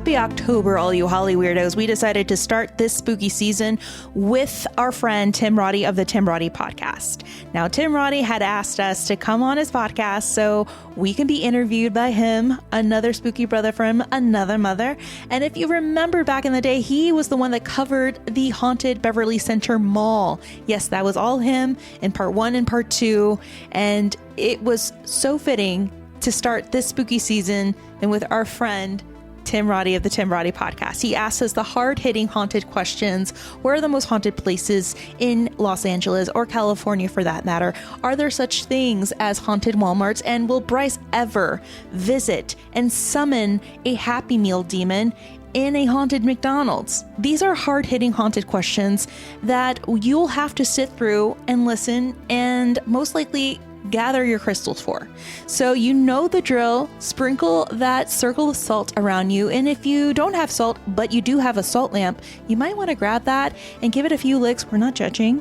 Happy October, all you Hollyweirdos. We decided to start this spooky season with our friend Tim Roddy of the Tim Roddy podcast. Now, Tim Roddy had asked us to come on his podcast so we can be interviewed by him, another spooky brother from another mother. And if you remember back in the day, he was the one that covered the haunted Beverly Center Mall. Yes, that was all him in part 1 and part 2. And it was so fitting to start this spooky season and with our friend Tim Roddy of the Tim Roddy podcast. He asks us the hard-hitting haunted questions. Where are the most haunted places in Los Angeles or California for that matter? Are there such things as haunted Walmarts? And will Bryce ever visit and summon a Happy Meal demon in a haunted McDonald's? These are hard-hitting haunted questions that you'll have to sit through and listen and most likely gather your crystals for. So you know the drill. Sprinkle that circle of salt around you. And if you don't have salt, but you do have a salt lamp, you might want to grab that and give it a few licks. We're not judging,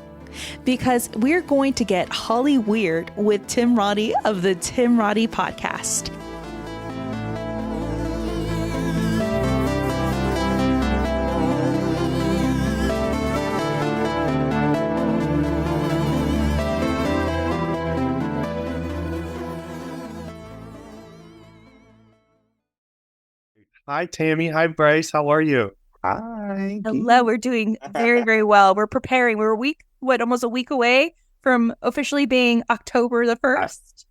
because we're going to get Hollyweird with Tim Roddy of the Tim Roddy podcast. Hi, Tammy. Hi, Bryce. How are you? Hi. Hello. We're doing very, very well. We're preparing. We're almost a week away from officially being October the 1st.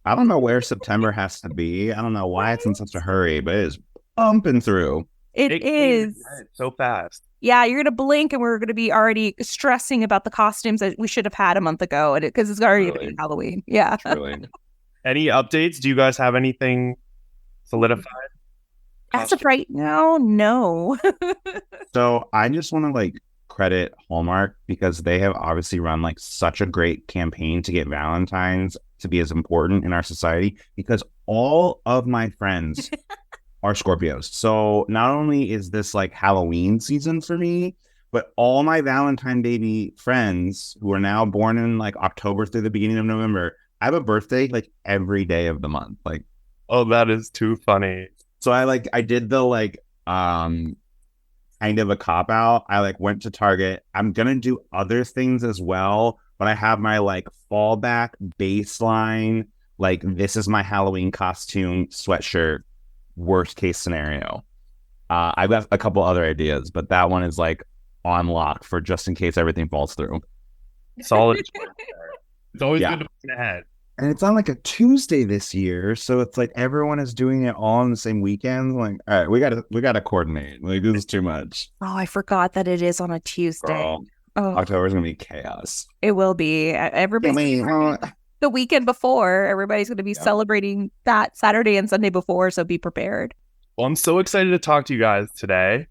I don't know where September has to be. I don't know why it's in such a hurry, but it is bumping through. It is. So fast. Yeah, you're going to blink and we're going to be already stressing about the costumes that we should have had a month ago because it's already been Halloween. Yeah. Truly. Any updates? Do you guys have anything solidified? As of right now, no. So I just want to credit Hallmark because they have obviously run such a great campaign to get Valentine's to be as important in our society, because all of my friends are Scorpios. So not only is this Halloween season for me, but all my Valentine baby friends who are now born in October through the beginning of November, I have a birthday every day of the month. Oh, that is too funny. So I did the kind of a cop out. I went to Target. I'm gonna do other things as well, but I have my fallback baseline, this is my Halloween costume sweatshirt, worst case scenario. I've got a couple other ideas, but that one is on lock for just in case everything falls through. Solid. It's always good to plan ahead. And it's on a Tuesday this year, so it's everyone is doing it all on the same weekend. All right, we gotta coordinate. This is too much. Oh, I forgot that it is on a Tuesday. October is gonna be chaos. It will be. Everybody. The weekend before, everybody's going to be celebrating that Saturday and Sunday before, so be prepared. Well, I'm so excited to talk to you guys today.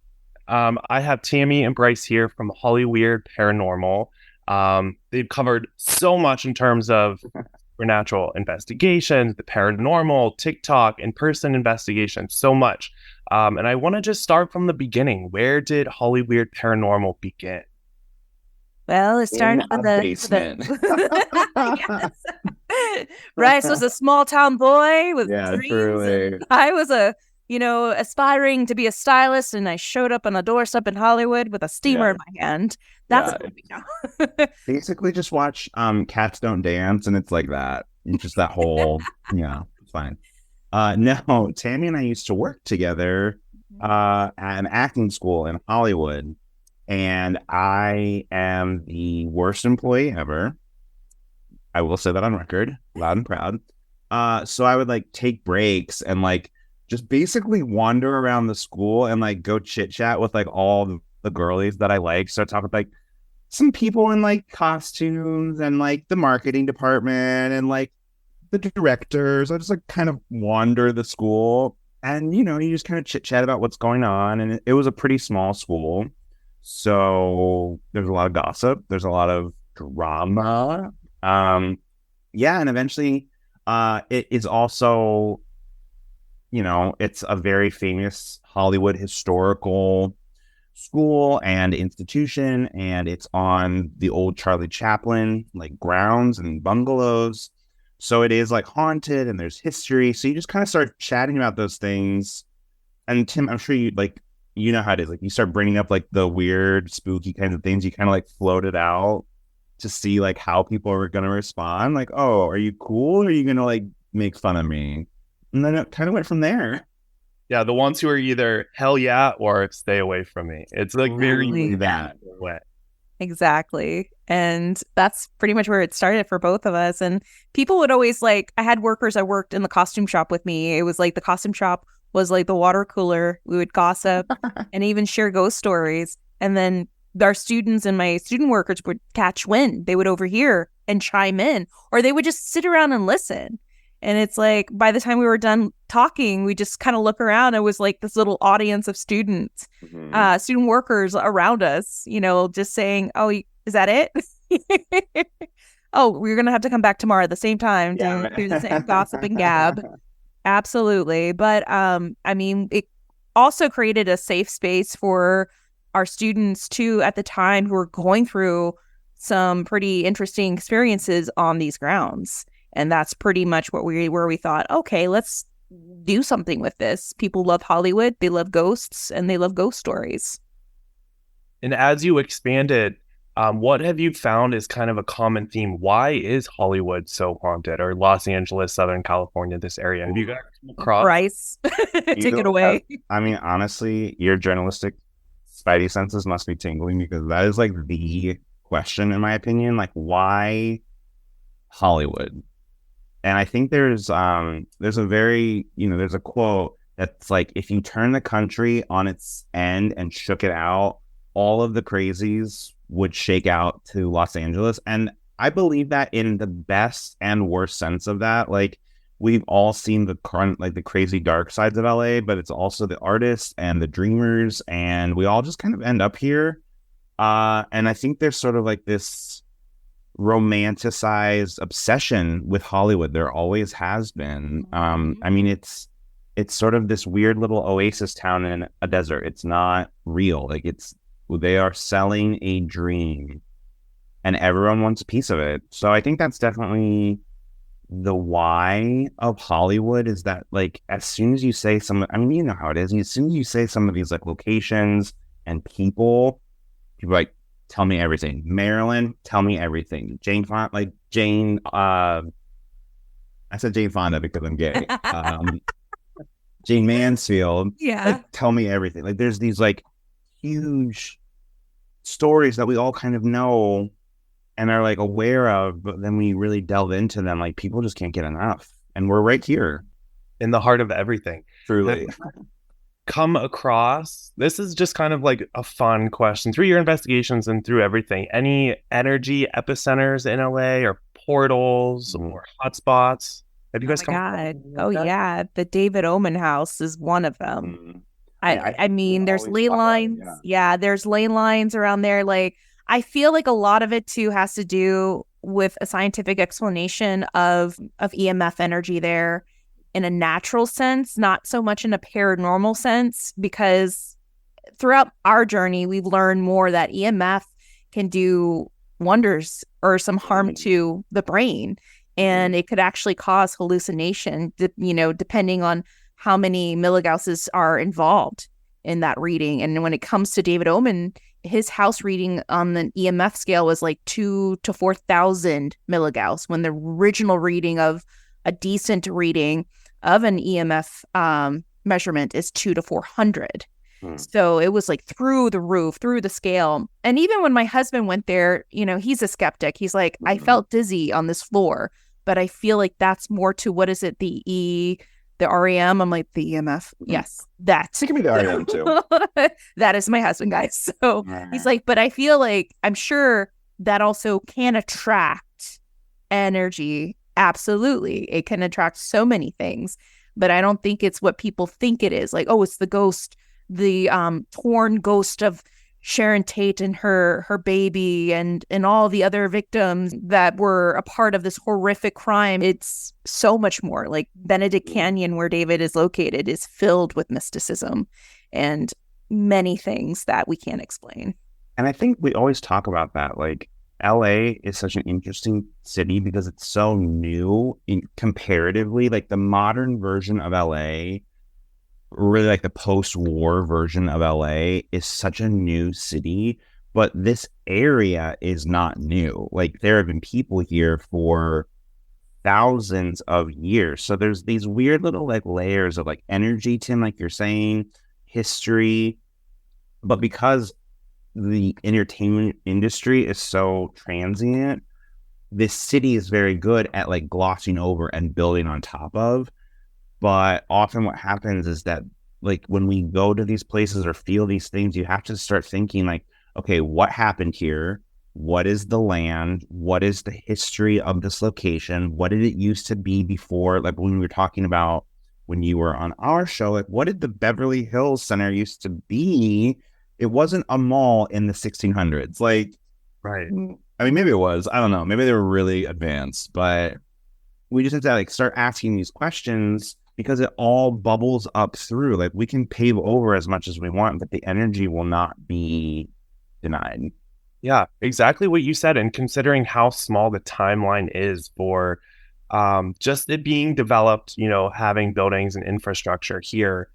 I have Tammy and Bryce here from Hollyweird Paranormal. They've covered so much in terms of supernatural investigations, the paranormal, TikTok, in-person investigations, so much. And I want to just start from the beginning. Where did Hollyweird Paranormal begin? Well, it started in the basement. Bryce was a small town boy with dreams. Truly. I was aspiring to be a stylist, and I showed up on a doorstep in Hollywood with a steamer in my hand. That's what we know. Basically, just watch Cats Don't Dance, and it's like that. It's just that whole, it's fine. No, Tammy and I used to work together at an acting school in Hollywood, and I am the worst employee ever. I will say that on record, loud and proud. So I would take breaks and just basically wander around the school and go chit chat with all the girlies that I like. So I talk with some people in costumes and the marketing department and the directors. I just kind of wander the school, and you just kind of chit chat about what's going on. And it was a pretty small school, so there's a lot of gossip. There's a lot of drama. And eventually it is also, it's a very famous Hollywood historical school and institution, and it's on the old Charlie Chaplin grounds and bungalows. So it is haunted, and there's history. So you just kind of start chatting about those things and Tim, I'm sure you like, you know how it is. Like, you start bringing up like the weird, spooky kinds of things. You kind of like float it out to see like how people are going to respond. Like, oh, are you cool? Or are you going to like make fun of me? And then it kind of went from there. Yeah, the ones who are either hell yeah or stay away from me. It's like very Really that way. Exactly. And that's pretty much where it started for both of us. And people would always like, I had workers that worked in the costume shop with me. It was like the costume shop was like the water cooler. We would gossip and even share ghost stories. And then our students and my student workers would catch wind. They would overhear and chime in, or they would just sit around and listen. And it's like, by the time we were done talking, we just kind of look around. It was like this little audience of students, student workers around us, you know, just saying, oh, is that it? Oh, we're going to have to come back tomorrow at the same time to do the same gossip and gab. Absolutely. But I mean, it also created a safe space for our students too at the time who were going through some pretty interesting experiences on these grounds. And that's pretty much where we thought, okay, let's do something with this. People love Hollywood, they love ghosts, and they love ghost stories. And as you expanded, what have you found is kind of a common theme? Why is Hollywood so haunted, or Los Angeles, Southern California, this area? Have you guys come across? Bryce, take it away. I mean, honestly, your journalistic spidey senses must be tingling, because that is like the question, in my opinion. Like, why Hollywood? And I think there's a very, there's a quote that's like, if you turn the country on its end and shook it out, all of the crazies would shake out to Los Angeles. And I believe that in the best and worst sense of that. Like, we've all seen the crazy dark sides of LA, but it's also the artists and the dreamers, and we all just kind of end up here. And I think there's sort of like this romanticized obsession with Hollywood. There always has been. I mean, it's sort of this weird little oasis town in a desert. It's not real. Like, they are selling a dream, and everyone wants a piece of it. So I think that's definitely the why of Hollywood, is that like, as soon as you say I mean, you know how it is. As soon as you say some of these like locations and people are like, tell me everything. Maryland, tell me everything. Jane Fonda, I said Jane Fonda because I'm gay. Jane Mansfield, like, tell me everything. Like, there's these like huge stories that we all kind of know and are like aware of, but then we really delve into them, like, people just can't get enough. And we're right here in the heart of everything. Truly. Come across, this is just kind of like a fun question, through your investigations and through everything, any energy epicenters in LA, or portals or hotspots? Have you guys come across? Oh yeah, the David Oman house is one of them. I mean, there's ley lines. There's ley lines around there. Like, I feel like a lot of it too has to do with a scientific explanation of EMF energy there, in a natural sense, not so much in a paranormal sense, because throughout our journey, we've learned more that EMF can do wonders or some harm to the brain. And it could actually cause hallucination, depending on how many milligauss are involved in that reading. And when it comes to David Oman, his house reading on the EMF scale was like 2,000 to 4,000 milligauss, when the original reading of a decent reading of an EMF measurement is 200 to 400. So it was like through the roof, through the scale. And even when my husband went there, he's a skeptic. He's like, I felt dizzy on this floor, but I feel like that's more to, what is it? The REM. I'm like, the EMF. Yes, that. It can be the REM too. That is my husband, guys. So he's like, but I feel like, I'm sure that also can attract energy. Absolutely. It can attract so many things, but I don't think it's what people think it is. Like, oh, it's the ghost, the torn ghost of Sharon Tate and her baby and all the other victims that were a part of this horrific crime. It's so much more. Like, Benedict Canyon, where David is located, is filled with mysticism and many things that we can't explain. And I think we always talk about that. Like, LA is such an interesting city because it's so new comparatively. Like, the modern version of LA, really like the post-war version of LA is such a new city, but this area is not new. Like there have been people here for thousands of years. So there's these weird little like layers of like energy, Tim, like you're saying, history. But because the entertainment industry is so transient, this city is very good at like glossing over and building on top of. But often what happens is that like when we go to these places or feel these things, you have to start thinking like, okay, what happened here? What is the land? What is the history of this location? What did it used to be before? Like when we were talking about when you were on our show, like what did the Beverly Hills Center used to be? It wasn't a mall in the 1600s. Like, Right. I mean, maybe it was. I don't know. Maybe they were really advanced, but we just have to like start asking these questions because it all bubbles up through. Like we can pave over as much as we want, but the energy will not be denied. Yeah, exactly what you said. And considering how small the timeline is for just it being developed, having buildings and infrastructure here,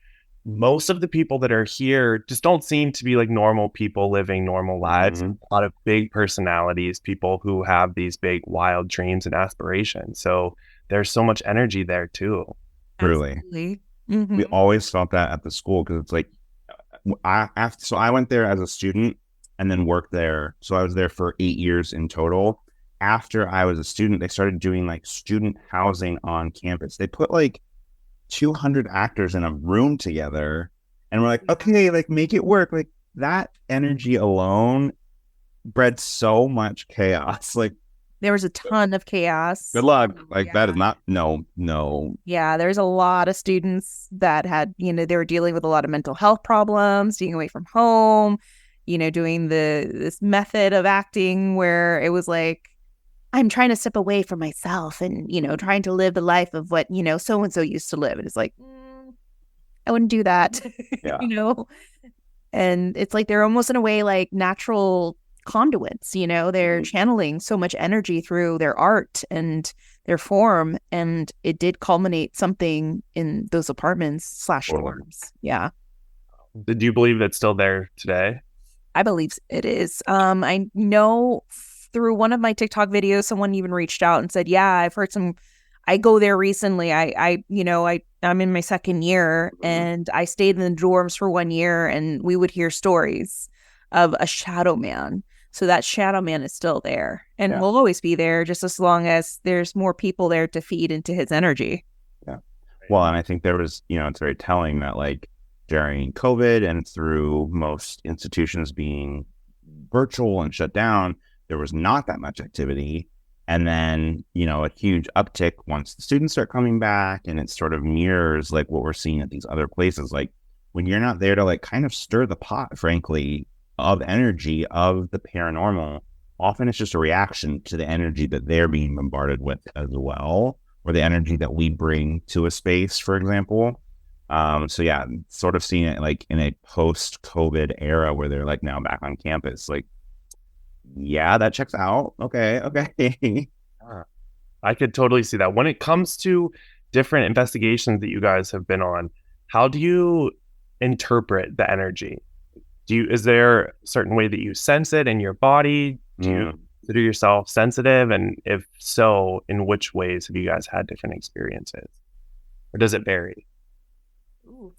most of the people that are here just don't seem to be like normal people living normal lives. Mm-hmm. A lot of big personalities, people who have these big wild dreams and aspirations. So there's so much energy there too. Truly. Absolutely. Mm-hmm. We always felt that at the school because it's like, I went there as a student and then worked there. So I was there for 8 years in total. After I was a student, they started doing like student housing on campus. They put like 200 actors in a room together and we're like, okay, like make it work. Like that energy alone bred so much chaos. Like There was a ton of chaos. good luck. Like Yeah. that is not, no. Yeah, there's a lot of students that had, they were dealing with a lot of mental health problems, being away from home, doing this method of acting where it was like, I'm trying to step away from myself and, trying to live the life of what, so-and-so used to live. And it's like, I wouldn't do that, Yeah. And it's like they're almost in a way like natural conduits, they're channeling so much energy through their art and their form. And it did culminate something in those apartments / dorms. Yeah. Do you believe it's still there today? I believe it is. I know through one of my TikTok videos, someone even reached out and said, yeah, I've heard I go there recently. I'm in my second year and I stayed in the dorms for 1 year and we would hear stories of a shadow man. So that shadow man is still there and will always be there just as long as there's more people there to feed into his energy. Yeah. Well, and I think there was, it's very telling that like during COVID and through most institutions being virtual and shut down, there was not that much activity. And then, a huge uptick once the students start coming back, and it sort of mirrors like what we're seeing at these other places. Like when you're not there to like kind of stir the pot, frankly, of energy of the paranormal, often it's just a reaction to the energy that they're being bombarded with as well, or the energy that we bring to a space, for example. So yeah, sort of seeing it like in a post-COVID era where they're like now back on campus, like, yeah, that checks out. Okay. I could totally see that. When it comes to different investigations that you guys have been on, how do you interpret the energy? Is there a certain way that you sense it in your body? Do you consider yourself sensitive? And if so, in which ways have you guys had different experiences? Or does it vary?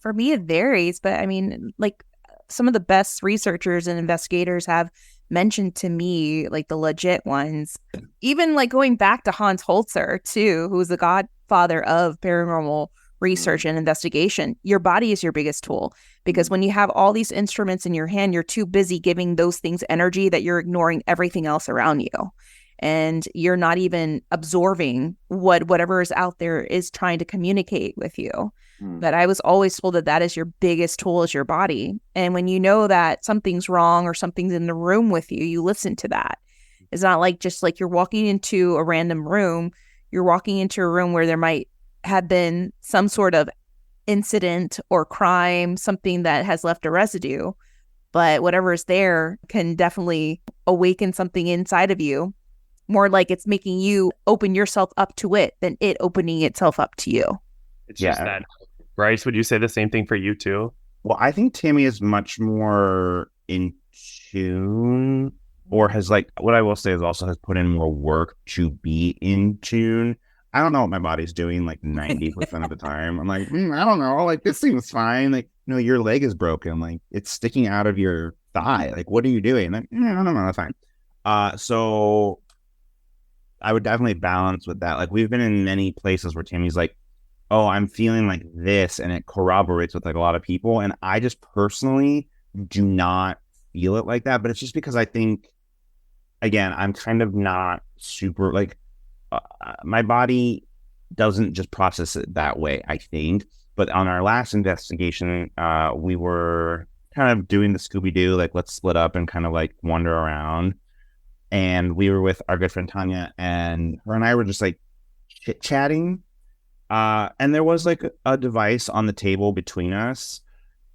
For me, it varies, but I mean, like some of the best researchers and investigators have mentioned to me, like the legit ones, even like going back to Hans Holzer too, who's the godfather of paranormal research and investigation. Your body is your biggest tool because when you have all these instruments in your hand, you're too busy giving those things energy that you're ignoring everything else around you. And you're not even absorbing whatever is out there is trying to communicate with you. But I was always told that is your biggest tool is your body. And when you know that something's wrong or something's in the room with you, you listen to that. It's not like just like you're walking into a random room. You're walking into a room where there might have been some sort of incident or crime, something that has left a residue. But whatever is there can definitely awaken something inside of you. More like it's making you open yourself up to it than it opening itself up to you. It's just that Bryce, would you say the same thing for you too? Well, I think Tammy is much more in tune, or has like, what I will say is also has put in more work to be in tune. I don't know what my body's doing like 90% of the time. I'm like, I don't know. Like, this seems fine. Like, your leg is broken. Like, it's sticking out of your thigh. Like, what are you doing? Like, no, that's fine. So I would definitely balance with that. Like, we've been in many places where Tammy's like, oh, I'm feeling like this, and it corroborates with like a lot of people. And I just personally do not feel it like that. But it's just because I think, again, I'm kind of not super like, my body doesn't just process it that way, I think. But on our last investigation, we were kind of doing the Scooby-Doo, like, let's split up and kind of like wander around. And we were with our good friend Tanya, and her and I were just like chit-chatting. And there was like a device on the table between us.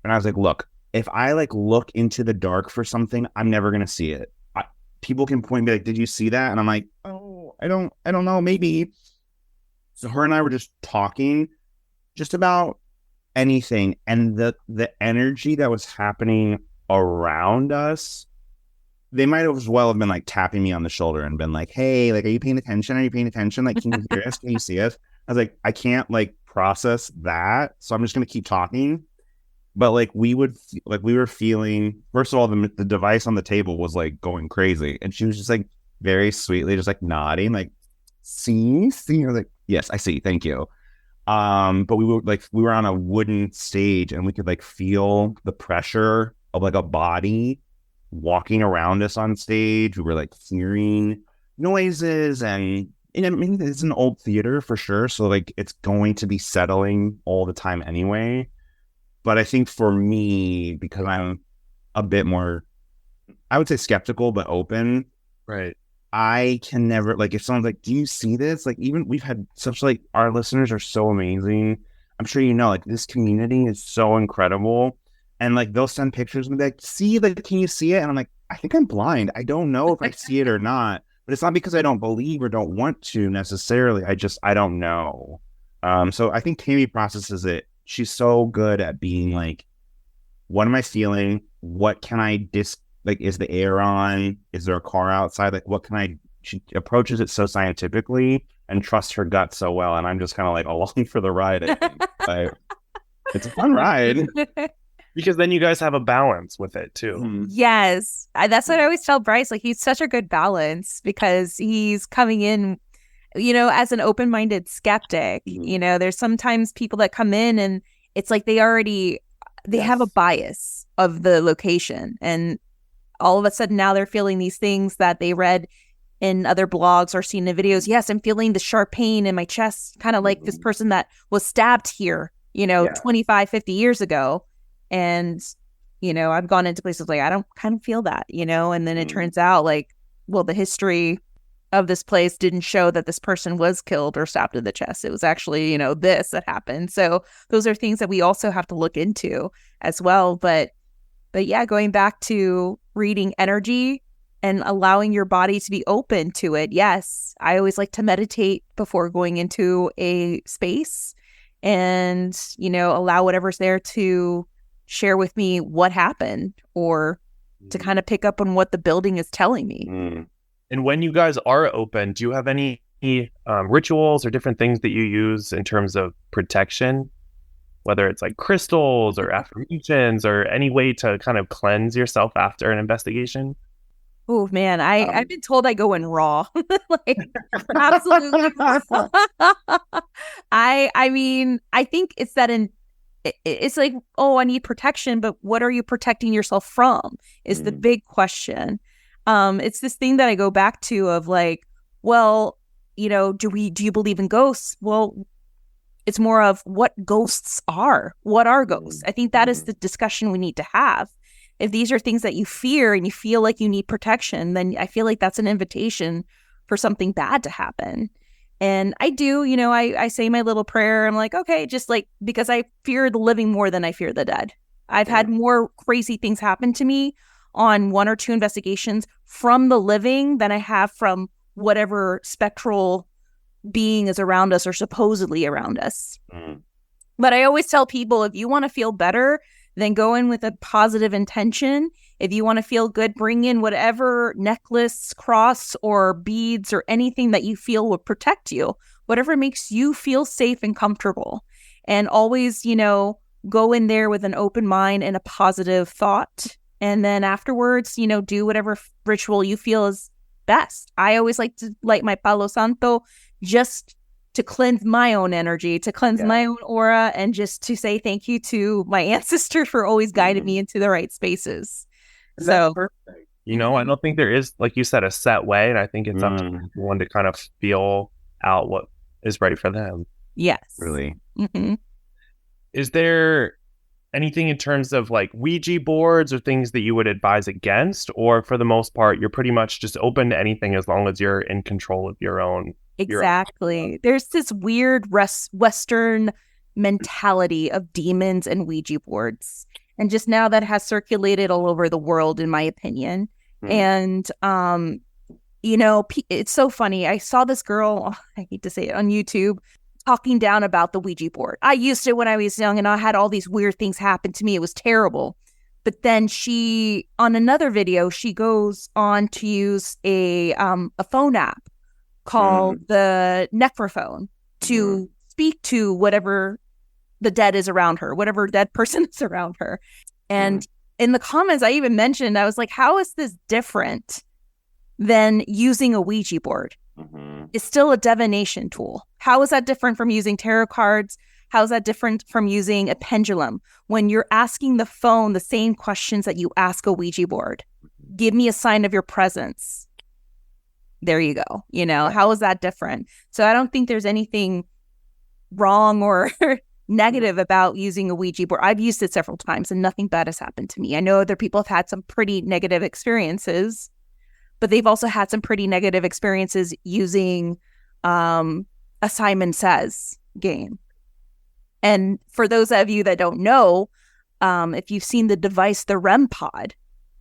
And I was like, look, if I like look into the dark for something, I'm never going to see it. People can point me like, did you see that? And I'm like, oh, I don't know, maybe. So her and I were just talking just about anything. And the energy that was happening around us, they might as well have been like tapping me on the shoulder and been like, hey, like, are you paying attention? Are you paying attention? Like, can you hear us? Can you see us? I was like, I can't like process that. So I'm just going to keep talking. But like we were feeling, first of all, the device on the table was like going crazy. And she was just like very sweetly just like nodding, like, see? I was like, yes, I see. Thank you. But we were on a wooden stage, and we could like feel the pressure of like a body walking around us on stage. We were like hearing noises, and I mean, it's an old theater for sure. So like it's going to be settling all the time anyway. But I think for me, because I'm a bit more, I would say skeptical, but open. Right. I can never, like, if someone's like, do you see this? Like, even we've had such, like, our listeners are so amazing. I'm sure you know, like, this community is so incredible. And, like, they'll send pictures and be like, see, like, can you see it? And I'm like, I think I'm blind. I don't know if I see it or not. But it's not because I don't believe or don't want to necessarily. I don't know. So I think Tammy processes it. She's so good at being like, what am I feeling? What can I like, is the air on? Is there a car outside? Like, what can I? She approaches it so scientifically and trusts her gut so well. And I'm just kind of like along for the ride. I think. It's a fun ride. Because then you guys have a balance with it too. Mm-hmm. Yes. That's what I always tell Bryce. Like, he's such a good balance because he's coming in, as an open-minded skeptic. Mm-hmm. There's sometimes people that come in and it's like they have a bias of the location, and all of a sudden now they're feeling these things that they read in other blogs or seen in videos. Yes, I'm feeling the sharp pain in my chest, kind of like this person that was stabbed here, 25, 50 years ago. And, I've gone into places like, I don't kind of feel that, and then it turns out like, well, the history of this place didn't show that this person was killed or stabbed in the chest. It was actually, this that happened. So those are things that we also have to look into as well. But yeah, going back to reading energy and allowing your body to be open to it. Yes, I always like to meditate before going into a space and, allow whatever's there to share with me what happened or to kind of pick up on what the building is telling me. And when you guys are open, do you have any rituals or different things that you use in terms of protection? Whether it's like crystals or affirmations or any way to kind of cleanse yourself after an investigation? Oh man, I've been told I go in raw. Like, absolutely. I mean, I think it's that it's like, oh, I need protection, but what are you protecting yourself from is the big question. It's this thing that I go back to of like, well, do you believe in ghosts? Well, it's more of what ghosts are. What are ghosts? I think that is the discussion we need to have. If these are things that you fear and you feel like you need protection, then I feel like that's an invitation for something bad to happen. And I do, I say my little prayer. I'm like, okay, just like, because I fear the living more than I fear the dead. I've had more crazy things happen to me on 1 or 2 investigations from the living than I have from whatever spectral being is around us or supposedly around us. But I always tell people, if you want to feel better, then go in with a positive intention. If you want to feel good, bring in whatever necklace, cross, or beads or anything that you feel will protect you, whatever makes you feel safe and comfortable. And always, go in there with an open mind and a positive thought. And then afterwards, do whatever ritual you feel is best. I always like to light my Palo Santo just to cleanse my own energy, to cleanse my own aura, and just to say thank you to my ancestors for always guiding me into the right spaces. That's perfect. I don't think there is, like you said, a set way. And I think it's up to everyone to kind of feel out what is right for them. Yes. Really. Mm-hmm. Is there anything in terms of like Ouija boards or things that you would advise against? Or for the most part, you're pretty much just open to anything as long as you're in control of your own. Exactly. There's this weird Western mentality of demons and Ouija boards. And just now that has circulated all over the world, in my opinion. And, it's so funny. I saw this girl, I hate to say it, on YouTube talking down about the Ouija board. I used it when I was young and I had all these weird things happen to me. It was terrible. But then on another video, she goes on to use a phone app called the Necrophone to speak to whatever the dead is around her, whatever dead person is around her. And in the comments, I even mentioned, I was like, how is this different than using a Ouija board? It's still a divination tool. How is that different from using tarot cards? How is that different from using a pendulum? When you're asking the phone the same questions that you ask a Ouija board, give me a sign of your presence. There you go. How is that different? So I don't think there's anything wrong or negative about using a Ouija board. I've used it several times and nothing bad has happened to me. I know other people have had some pretty negative experiences, but they've also had some pretty negative experiences using a Simon Says game. And for those of you that don't know, if you've seen the device, the REM pod,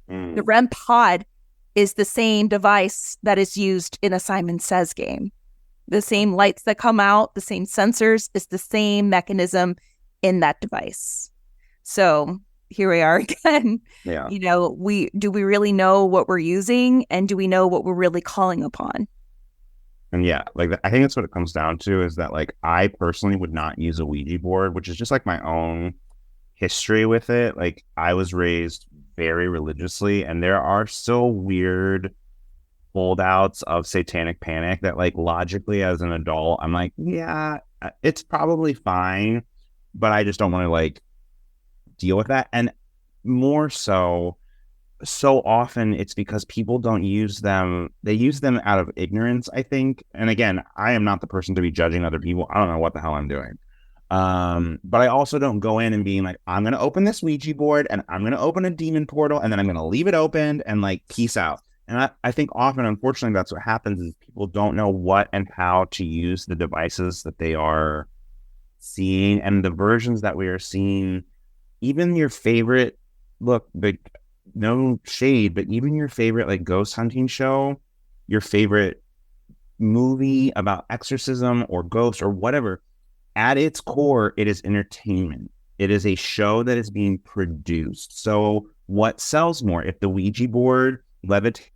the REM pod is the same device that is used in a Simon Says game. The same lights that come out, the same sensors, is the same mechanism in that device. So here we are again. Yeah. Do we really know what we're using, and do we know what we're really calling upon? And I think that's what it comes down to, is that I personally would not use a Ouija board, which is just my own history with it. I was raised very religiously, and there are still weird holdouts of satanic panic that logically as an adult, I'm like, yeah, it's probably fine, but I just don't want to deal with that. And more so often it's because people don't use them. They use them out of ignorance, I think. And again, I am not the person to be judging other people. I don't know what the hell I'm doing. But I also don't go in and being like, I'm going to open this Ouija board and I'm going to open a demon portal and then I'm going to leave it open and peace out. And I think often, unfortunately, that's what happens, is people don't know what and how to use the devices that they are seeing, and the versions that we are seeing. Even your favorite, no shade, but even your favorite ghost hunting show, your favorite movie about exorcism or ghosts or whatever, at its core, it is entertainment. It is a show that is being produced. So what sells more? If the Ouija board levitates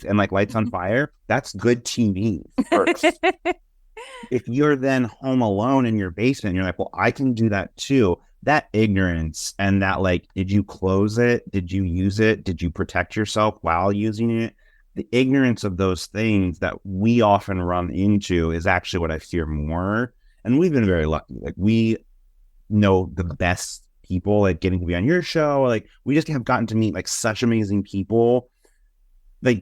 and lights on fire, that's good TV first. If you're then home alone in your basement, you're like, well, I can do that too. That ignorance and that did you close it? Did you use it? Did you protect yourself while using it? The ignorance of those things that we often run into is actually what I fear more. And we've been very lucky. We know the best people at getting to be on your show. We just have gotten to meet such amazing people that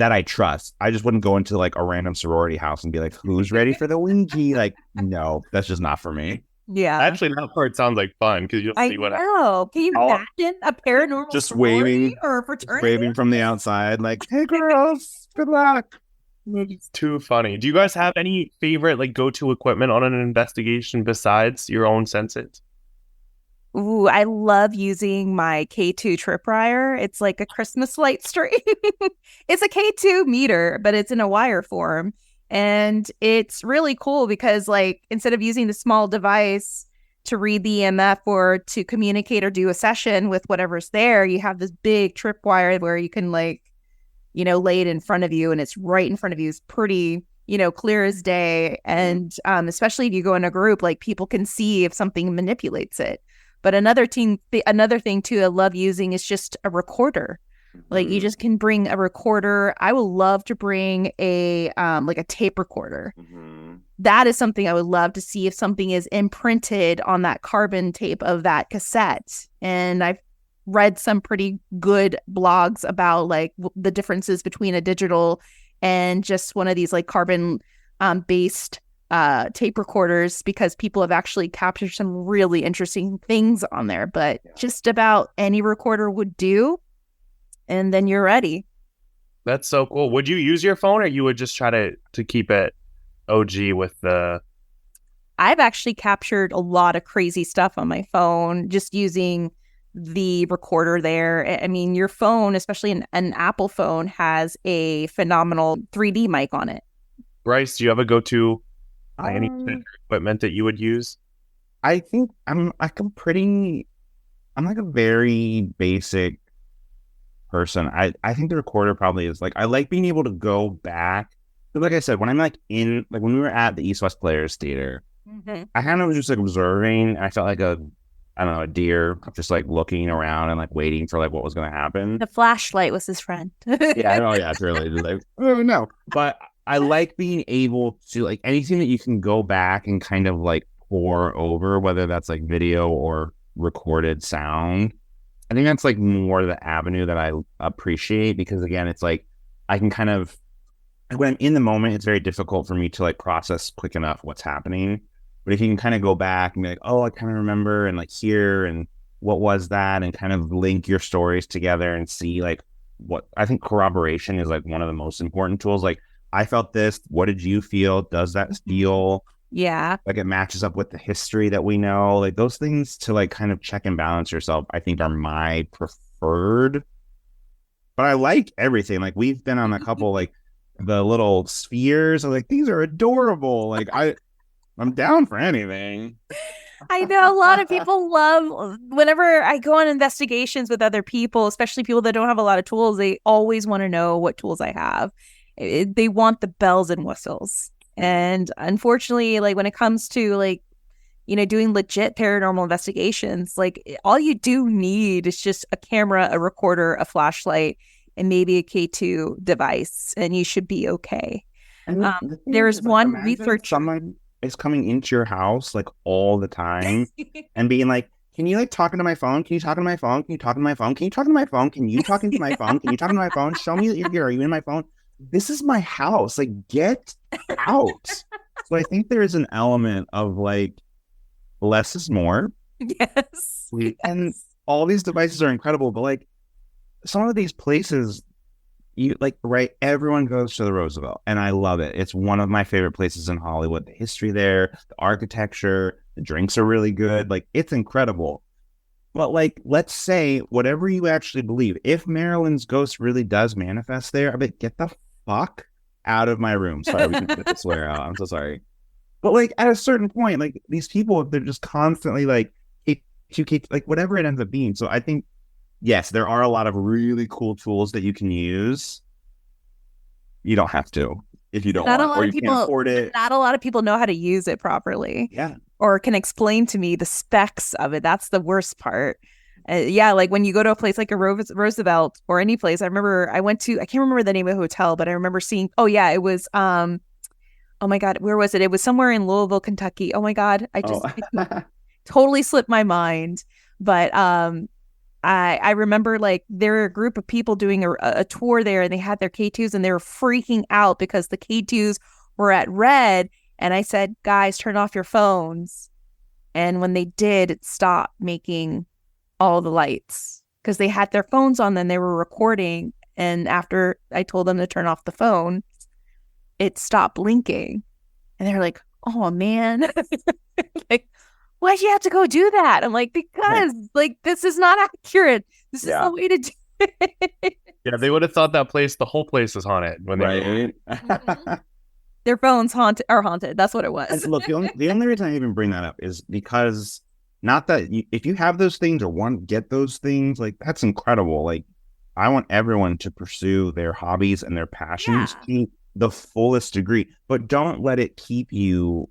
I trust. I just wouldn't go into a random sorority house and be like, who's ready for the Ouija? No, that's just not for me. Yeah. Actually, that part sounds like fun because you'll see what happens. I know. Can you imagine a paranormal just sorority waving or a fraternity? Waving from the outside, hey girls, good luck. It's too funny. Do you guys have any favorite go-to equipment on an investigation besides your own senses? Ooh, I love using my K2 tripwire. It's like a Christmas light string. It's a K2 meter, but it's in a wire form. And it's really cool because like instead of using the small device to read the EMF or to communicate or do a session with whatever's there, you have this big tripwire where you can like, lay it in front of you, and it's right in front of you. It's pretty, clear as day. And especially if you go in a group, like people can see if something manipulates it. But another thing too I love using is just a recorder. Like you just can bring a recorder. I would love to bring a like a tape recorder. That is something I would love to see if something is imprinted on that carbon tape of that cassette. And I've read some pretty good blogs about like the differences between a digital and just one of these like carbon based tape recorders, because people have actually captured some really interesting things on there. But just about any recorder would do, and then you're ready. That's so cool. Would you use your phone, or you would just try to keep it OG with the... I've actually captured a lot of crazy stuff on my phone just using the recorder there. I mean, your phone, especially an Apple phone, has a phenomenal 3D mic on it. Bryce, do you have a go-to any equipment that you would use? I think I'm like a very basic person. I think the recorder probably is like, I like being able to go back. But like I said, when I'm like when we were at the East West Players Theater, I kind of was just like observing. I felt like a deer, just like looking around and like waiting for like what was going to happen. The flashlight was his friend. It's really like, oh no. But I like being able to like anything that you can go back and kind of like pour over, whether that's like video or recorded sound. I think that's like more the avenue that I appreciate, because again, it's like I can kind of, when I'm in the moment, it's very difficult for me to like process quick enough what's happening. But if you can kind of go back and be like, oh, I kind of remember, and like here, and what was that, and kind of link your stories together and see like what I think corroboration is like one of the most important tools. Like, I felt this. What did you feel? Does that feel? Yeah. Like it matches up with the history that we know. Like those things to like kind of check and balance yourself, I think are my preferred. But I like everything. Like we've been on a couple like the little spheres. I'm like, these are adorable. Like I'm down for anything. I know a lot of people love, whenever I go on investigations with other people, especially people that don't have a lot of tools, they always want to know what tools I have. They want the bells and whistles. And unfortunately, like when it comes to like, doing legit paranormal investigations, like all you do need is just a camera, a recorder, a flashlight, and maybe a K2 device, and you should be okay. There's one research. Someone is coming into your house like all the time and being like, can you like talk into my phone? Can you talk into my phone? Can you talk into my phone? Can you talk into my phone? Can you talk into my phone? Can you talk into my phone? Show me that you're here. Are you in my phone? This is my house. Like, get out. So I think there is an element of like less is more. Yes. And all these devices are incredible, but like some of these places, you like, right, everyone goes to the Roosevelt, and I love it. It's one of my favorite places in Hollywood. The history there, the architecture, the drinks are really good. Like, it's incredible. But like, let's say whatever you actually believe, if Marilyn's ghost really does manifest there, I bet get the fuck out of my room. Sorry, we can swear out. I'm so sorry. But like at a certain point, like these people, they're just constantly like like whatever it ends up being. So I think, yes, there are a lot of really cool tools that you can use. You don't have to if you don't want, or you can't afford it. Not a lot of people know how to use it properly. Yeah. Or can explain to me the specs of it. That's the worst part. Like when you go to a place like a Roosevelt or any place, I remember I can't remember the name of the hotel, but I remember seeing, it was, oh my God, where was it? It was somewhere in Louisville, Kentucky. Oh my God. It totally slipped my mind. But I remember like there were a group of people doing a tour there, and they had their K2s, and they were freaking out because the K2s were at red. And I said, guys, turn off your phones. And when they did, it stopped making all the lights because they had their phones on, then they were recording. And after I told them to turn off the phone, it stopped blinking. And they're like, oh man, like, why'd you have to go do that? I'm like, because like, this is not accurate. This is the way to do it. Yeah, they would have thought the whole place was haunted when they right. Their phones are haunted. That's what it was. And look, the only reason I even bring that up is because not that if you have those things or want to get those things, like that's incredible. Like I want everyone to pursue their hobbies and their passions to the fullest degree, but don't let it keep you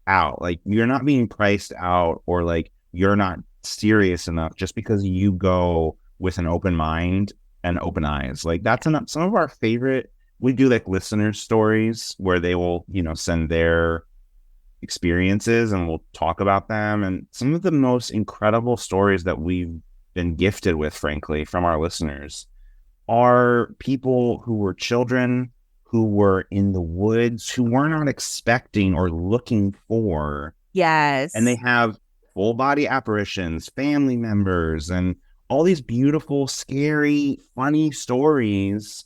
out. Like you're not being priced out, or like you're not serious enough just because you go with an open mind and open eyes. Like that's enough. Some of our favorite, we do like listener stories where they will, send their experiences and we'll talk about them. And some of the most incredible stories that we've been gifted with, frankly, from our listeners are people who were children, who were in the woods, who were not expecting or looking for. Yes. And they have full body apparitions, family members, and all these beautiful, scary, funny stories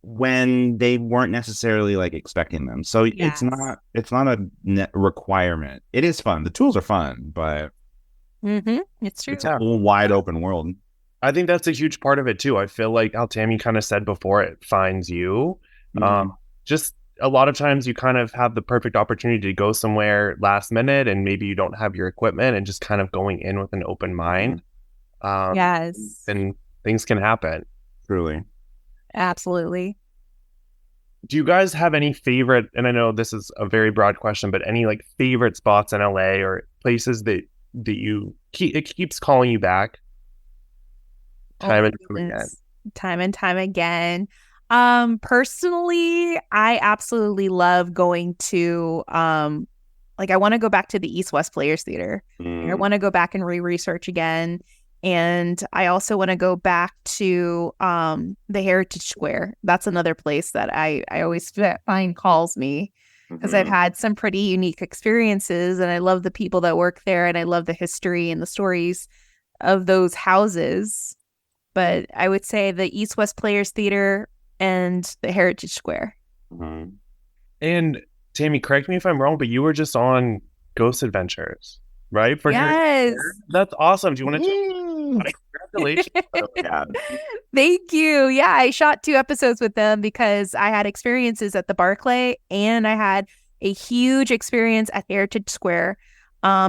when they weren't necessarily like expecting them. So it's not a requirement. It is fun. The tools are fun, but it's true. It's a whole wide open world. I think that's a huge part of it too. I feel like how Tammy kind of said before, it finds you. Just a lot of times you kind of have the perfect opportunity to go somewhere last minute and maybe you don't have your equipment, and just kind of going in with an open mind. And things can happen. Truly. Absolutely. Do you guys have any favorite, and I know this is a very broad question, but any like favorite spots in LA or places that it keeps calling you back time and time again? Personally, I absolutely love going to I want to go back to the East West Players Theater. I want to go back and research again. And I also want to go back to the Heritage Square. That's another place that I always find calls me, because I've had some pretty unique experiences, and I love the people that work there, and I love the history and the stories of those houses. But I would say the East West Players Theater and the Heritage Square. And Tammy, correct me if I'm wrong, but you were just on Ghost Adventures, right? Yes. That's awesome. Do you want to congratulations. Thank you. Yeah, I shot 2 episodes with them because I had experiences at the Barclay and I had a huge experience at Heritage Square.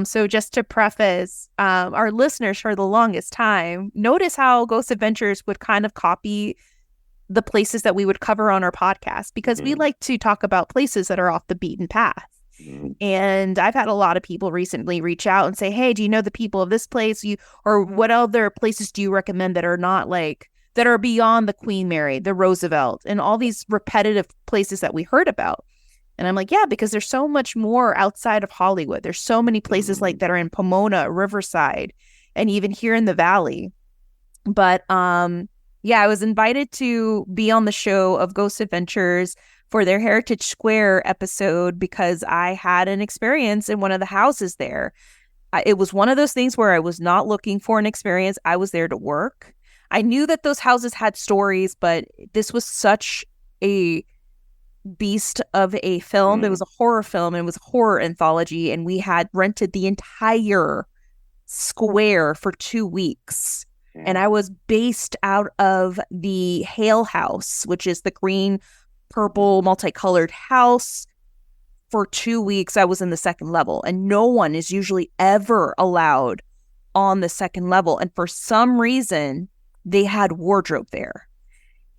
So just to preface, our listeners for the longest time, notice how Ghost Adventures would kind of copy the places that we would cover on our podcast, because we like to talk about places that are off the beaten path. And I've had a lot of people recently reach out and say, hey, do you know the people of this place? Or what other places do you recommend that are not that are beyond the Queen Mary, the Roosevelt, and all these repetitive places that we heard about? And I'm like, yeah, because there's so much more outside of Hollywood. There's so many places like that are in Pomona, Riverside, and even here in the Valley. But I was invited to be on the show of Ghost Adventures for their Heritage Square episode because I had an experience in one of the houses there. It was one of those things where I was not looking for an experience. I was there to work. I knew that those houses had stories, but this was such a beast of a film. It was a horror film. It was a horror anthology, and we had rented the entire square for 2 weeks. And I was based out of the Hale House, which is the green, purple, multicolored house. For 2 weeks, I was in the second level, and no one is usually ever allowed on the second level. And for some reason, they had wardrobe there.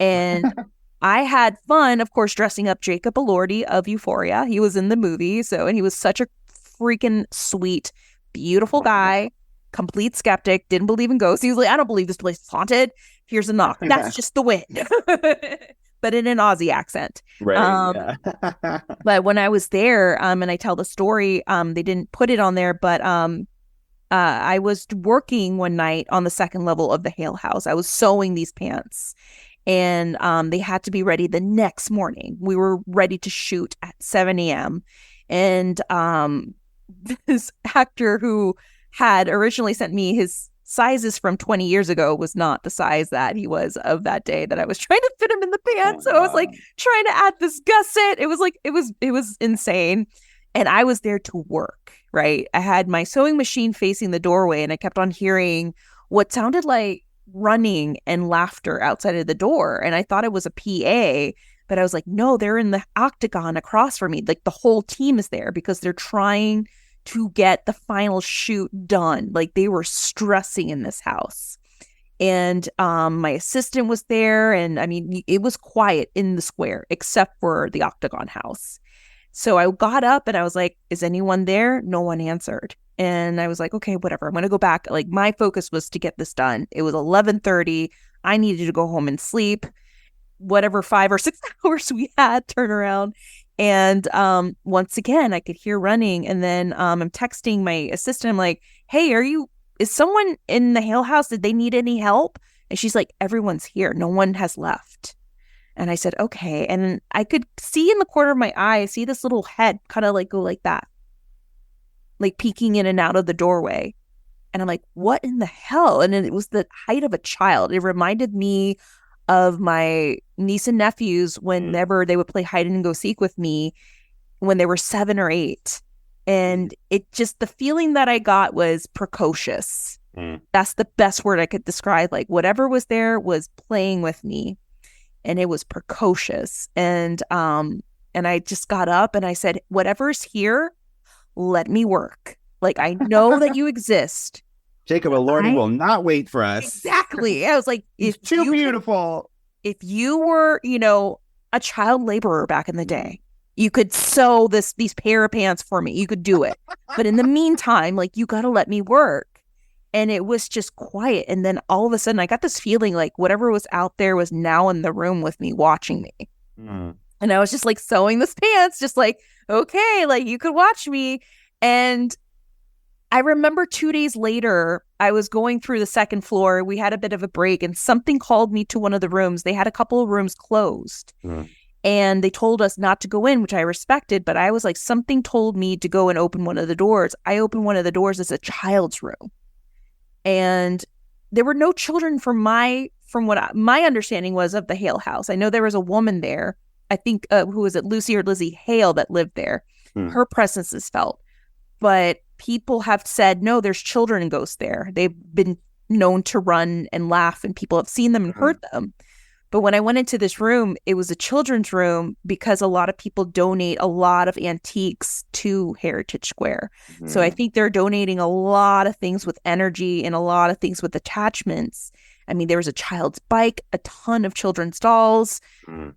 And I had fun, of course, dressing up Jacob Elordi of Euphoria. He was in the movie, and he was such a freaking sweet, beautiful guy. Complete skeptic, didn't believe in ghosts. He was like, I don't believe this place is haunted. Here's a knock. That's just the wind. But in an Aussie accent. Right. But when I was there, and I tell the story, they didn't put it on there, but I was working one night on the second level of the Hale House. I was sewing these pants, and they had to be ready the next morning. We were ready to shoot at 7 a.m. And this actor who had originally sent me his sizes from 20 years ago was not the size that he was of that day that I was trying to fit him in the pants. So I was like trying to add this gusset. It was insane. And I was there to work, right? I had my sewing machine facing the doorway, and I kept on hearing what sounded like running and laughter outside of the door. And I thought it was a PA But I was like, no, they're in the octagon across from me. Like the whole team is there because they're trying to get the final shoot done. Like they were stressing in this house. And my assistant was there. And I mean, it was quiet in the square except for the octagon house. So I got up and I was like, is anyone there? No one answered. And I was like, okay, whatever. I'm going to go back. Like my focus was to get this done. It was 11:30. I needed to go home and sleep. Whatever 5 or 6 hours we had, turn around. And once again, I could hear running. And then I'm texting my assistant. I'm like, hey, is someone in the Hale house? Did they need any help? And she's like, everyone's here. No one has left. And I said, okay. And I could see in the corner of my eye, I see this little head kind of like go like that, like peeking in and out of the doorway. And I'm like, what in the hell? And it was the height of a child. It reminded me of my niece and nephews whenever they would play hide and go seek with me when they were 7 or 8. And it just, the feeling that I got was precocious. That's the best word I could describe. Like whatever was there was playing with me. And it was precocious. And I just got up and I said, whatever's here, let me work. Like, I know that you exist. Jacob Elordi will not wait for us. Exactly. I was like, it's too beautiful. If you were, a child laborer back in the day, you could sew these pair of pants for me. You could do it. But in the meantime, like, you got to let me work. And it was just quiet. And then all of a sudden I got this feeling like whatever was out there was now in the room with me, watching me. And I was just like sewing this pants, just like, okay, like you could watch me. And I remember 2 days later, I was going through the second floor. We had a bit of a break and something called me to one of the rooms. They had a couple of rooms closed and they told us not to go in, which I respected. But I was like, something told me to go and open one of the doors. I opened one of the doors. It's a child's room. And there were no children from what my understanding was of the Hale house. I know there was a woman there. I think, who was it, Lucy or Lizzie Hale, that lived there. Her presence is felt. But people have said, no, there's children and ghosts there. They've been known to run and laugh and people have seen them and heard them. But when I went into this room, it was a children's room because a lot of people donate a lot of antiques to Heritage Square. So I think they're donating a lot of things with energy and a lot of things with attachments. I mean, there was a child's bike, a ton of children's dolls,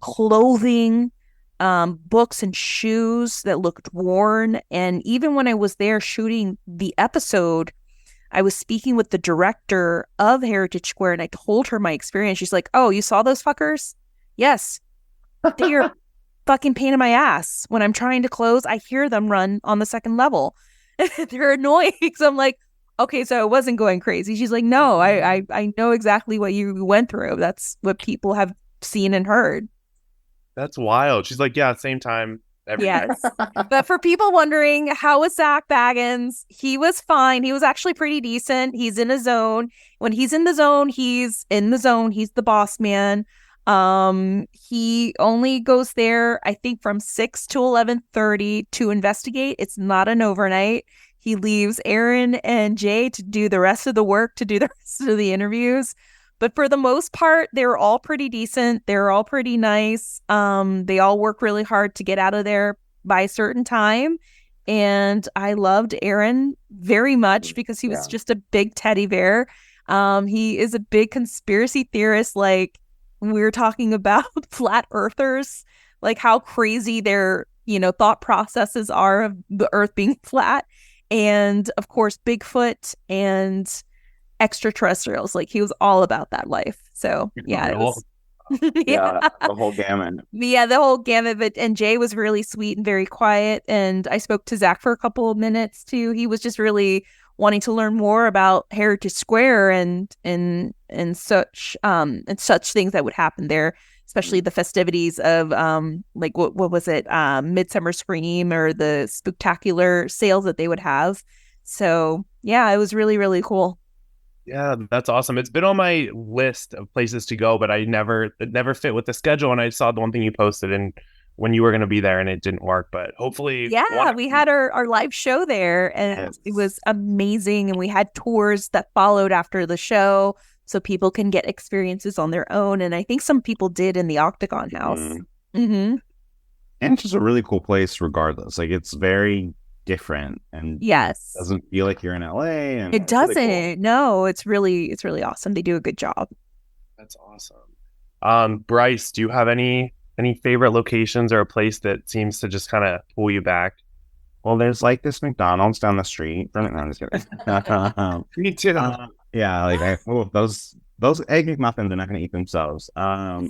clothing, books and shoes that looked worn. And even when I was there shooting the episode, I was speaking with the director of Heritage Square and I told her my experience. She's like, oh, you saw those fuckers? Yes. They're fucking pain in my ass. When I'm trying to close, I hear them run on the second level. They're annoying. So I'm like, okay, so it wasn't going crazy. She's like, no, I know exactly what you went through. That's what people have seen and heard. That's wild. She's like, yeah, same time. Yes. But for people wondering, how was Zach Baggins? He was fine. He was actually pretty decent. He's in a zone. When he's in the zone, he's in the zone. He's the boss man. He only goes there, I think, from 6 to 11:30 to investigate. It's not an overnight. He leaves Aaron and Jay to do the rest of the work, to do the rest of the interviews. But for the most part, they were all pretty decent. They were all pretty nice. They all work really hard to get out of there by a certain time. And I loved Aaron very much because he was just a big teddy bear. He is a big conspiracy theorist. Like we were talking about flat earthers, like how crazy their, thought processes are of the earth being flat. And of course, Bigfoot and extraterrestrials. Like he was all about that life. So yeah, it was the whole gamut. Yeah, the whole gamut. And Jay was really sweet and very quiet. And I spoke to Zach for a couple of minutes too. He was just really wanting to learn more about Heritage Square and such things that would happen there, especially the festivities of like what was it, Midsummer Scream or the spectacular sales that they would have. So yeah, it was really, really cool. Yeah, that's awesome. It's been on my list of places to go, but it never fit with the schedule. And I saw the one thing you posted and when you were going to be there and it didn't work, but hopefully. Yeah, we had our live show there and it was amazing. And we had tours that followed after the show so people can get experiences on their own. And I think some people did in the Octagon house. Mm-hmm. And it's just a really cool place regardless. Like, it's very different and Yes. doesn't feel like you're in LA. And It it's really doesn't. cool. No, it's really awesome. They do a good job. That's awesome. Bryce, do you have any favorite locations or a place that seems to just kind of pull you back? Well, there's like this McDonald's down the street. No, I'm just kidding. Me too. Yeah, like those egg McMuffins, they're not going to eat themselves. Yeah,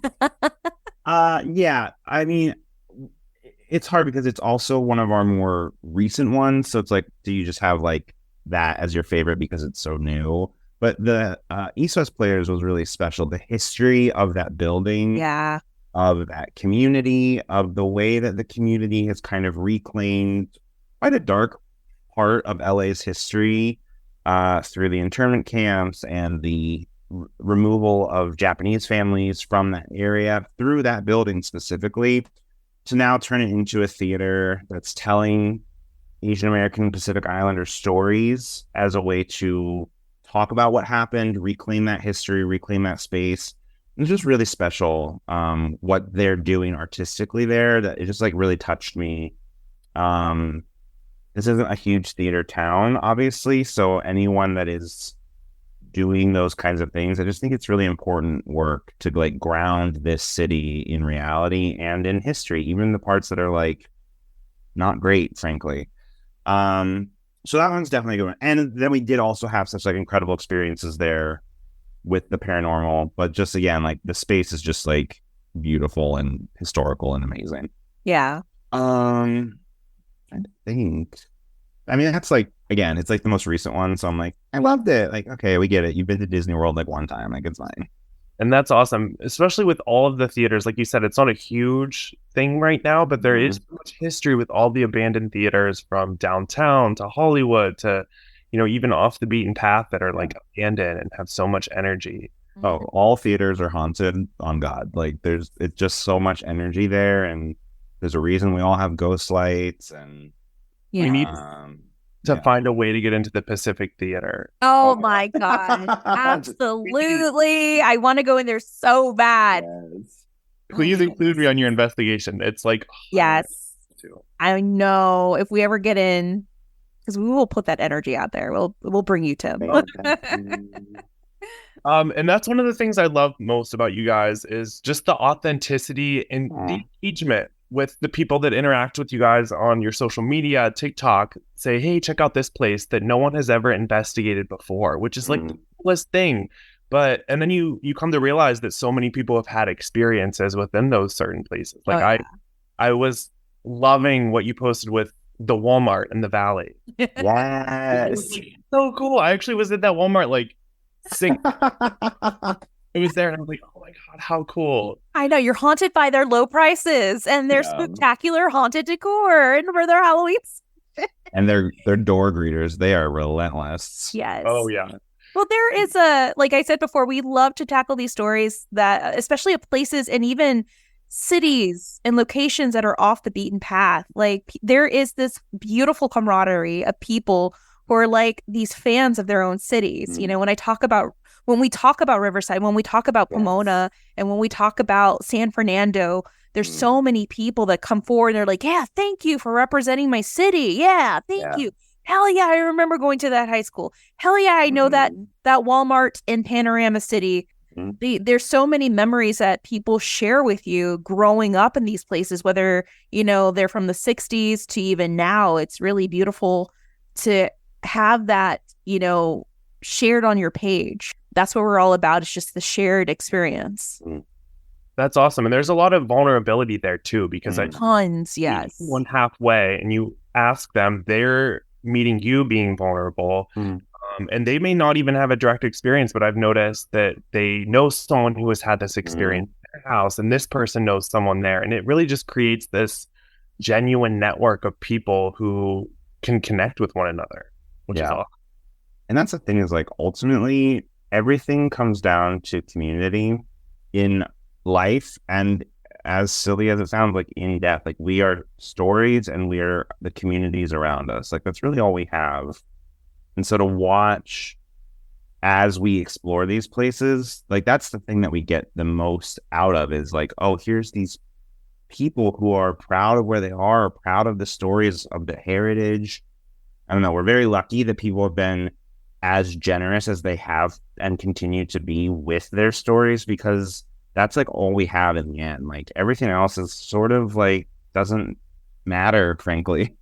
I mean, it's hard because it's also one of our more recent ones. So it's like, do you just have like that as your favorite because it's so new? But the East West Players was really special. The history of that building, Yeah. of that community, of the way that the community has kind of reclaimed quite a dark part of LA's history through the internment camps and the removal of Japanese families from that area through that building specifically, to now turn it into a theater that's telling Asian American Pacific Islander stories as a way to talk about what happened, reclaim that history, reclaim that space. It's just really special what they're doing artistically there, that it just like really touched me. This isn't a huge theater town, obviously, so anyone that is doing those kinds of things, I just think it's really important work to like ground this city in reality and in history, even the parts that are like not great, frankly. So that one's definitely a good one. And then we did also have such like incredible experiences there with the paranormal, but just again, like the space is just like beautiful and historical and amazing. Yeah. I think, I mean, that's like, again, it's like the most recent one. So I'm like, I loved it. Like, okay, we get it. You've been to Disney World like one time. Like, it's fine. And that's awesome, especially with all of the theaters. Like you said, it's not a huge thing right now, but there is so much history with all the abandoned theaters from downtown to Hollywood to, even off the beaten path that are like abandoned and have so much energy. Oh, all theaters are haunted on God. Like it's just so much energy there. And there's a reason we all have ghost lights, and we need to find a way to get into the Pacific Theater. Oh my God. Absolutely. I want to go in there so bad. Yes. Please include me on your investigation. It's like, yes, I know. If we ever get in, because we will put that energy out there. We'll bring you, Tim. And that's one of the things I love most about you guys is just the authenticity and the engagement with the people that interact with you guys on your social media, TikTok, say, hey, check out this place that no one has ever investigated before, which is like the coolest thing. And then you come to realize that so many people have had experiences within those certain places. Like I was loving what you posted with the Walmart in the Valley. Yes. So cool. I actually was at that Walmart like 6. It was there and I was like, oh my God, how cool. I know, you're haunted by their low prices and their spectacular haunted decor and for their Halloween. And their door greeters, they are relentless. Yes. Oh yeah. Well, there is like I said before, we love to tackle these stories that, especially of places and even cities and locations that are off the beaten path. Like there is this beautiful camaraderie of people who are like these fans of their own cities. When we talk about Riverside, when we talk about Pomona, and when we talk about San Fernando, there's so many people that come forward and they're like, yeah, thank you for representing my city. Yeah, thank you. Hell yeah, I remember going to that high school. Hell yeah, I know that Walmart in Panorama City. There's so many memories that people share with you growing up in these places, whether, they're from the 60s to even now. It's really beautiful to have that, shared on your page. That's what we're all about. It's just the shared experience. That's awesome. And there's a lot of vulnerability there too, because tons, yes. One halfway and you ask them, they're meeting you being vulnerable. And they may not even have a direct experience, but I've noticed that they know someone who has had this experience in their house, and this person knows someone there. And it really just creates this genuine network of people who can connect with one another, which is awesome. And that's the thing, is like ultimately everything comes down to community in life. And as silly as it sounds, like in death, like we are stories and we are the communities around us. Like that's really all we have. And so to watch as we explore these places, like that's the thing that we get the most out of, is like, oh, here's these people who are proud of where they are, proud of the stories of the heritage. I don't know. We're very lucky that people have been as generous as they have and continue to be with their stories, because that's like all we have in the end. Like everything else is sort of like doesn't matter, frankly.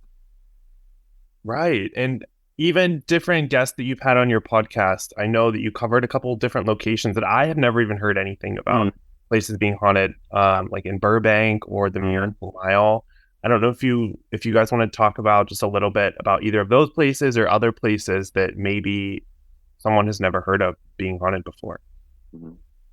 Right. And even different guests that you've had on your podcast, I know that you covered a couple of different locations that I have never even heard anything about. Places being haunted, like in Burbank or the Miracle Mile. I don't know if you guys want to talk about just a little bit about either of those places or other places that maybe someone has never heard of being haunted before.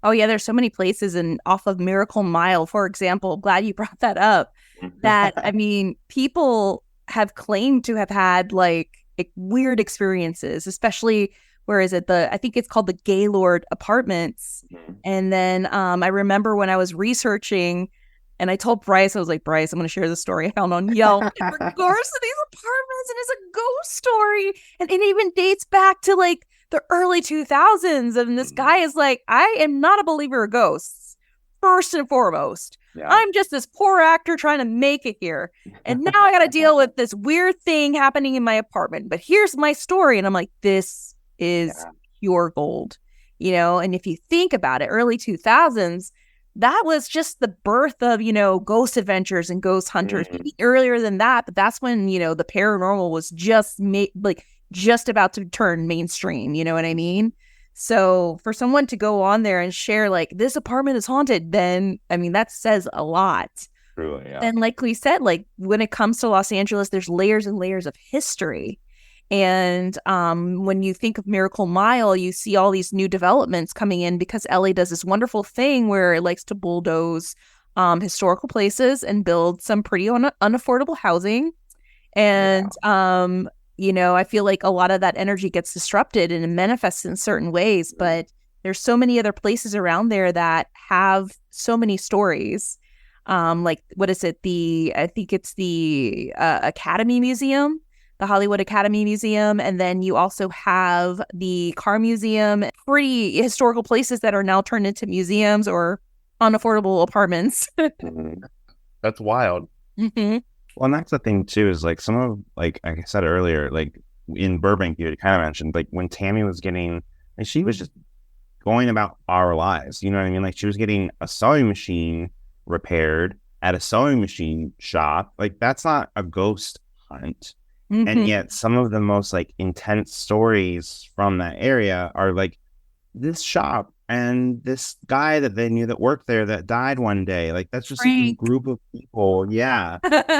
Oh yeah, there's so many places, and off of Miracle Mile, for example. Glad you brought that up. That, I mean, people have claimed to have had like weird experiences, especially where is it? I think it's called the Gaylord Apartments. And then I remember when I was researching, and I told Bryce, I was like, Bryce, I'm going to share the story I found on Yelp in regards to these apartments, and it's a ghost story, and it even dates back to like the early 2000s. And this guy is like, I am not a believer of ghosts, first and foremost. Yeah. I'm just this poor actor trying to make it here. And now I got to deal with this weird thing happening in my apartment. But here's my story. And I'm like, this is pure gold, you know? And if you think about it, early 2000s, that was just the birth of, you know, ghost adventures and ghost hunters. Maybe earlier than that, but that's when, you know, the paranormal was just just about to turn mainstream. You know what I mean? So for someone to go on there and share like this apartment is haunted, then I mean that says a lot. Truly, yeah. And like we said, like when it comes to Los Angeles, there's layers and layers of history. And when you think of Miracle Mile, you see all these new developments coming in because LA does this wonderful thing where it likes to bulldoze historical places and build some pretty unaffordable housing. And you know, I feel like a lot of that energy gets disrupted and it manifests in certain ways, but there's so many other places around there that have so many stories. Like, what is it? I think it's the Academy Museum, the Hollywood Academy Museum. And then you also have the Car Museum, pretty historical places that are now turned into museums or unaffordable apartments. That's wild. Mm-hmm. Well, and that's the thing too, is like some of, like I said earlier, like in Burbank, you kind of mentioned, like when Tammy was getting, and she was just going about our lives, you know what I mean? Like she was getting a sewing machine repaired at a sewing machine shop. Like that's not a ghost hunt. Mm-hmm. And yet some of the most like intense stories from that area are like this shop and this guy that they knew that worked there that died one day. Like that's just like a group of people. Yeah.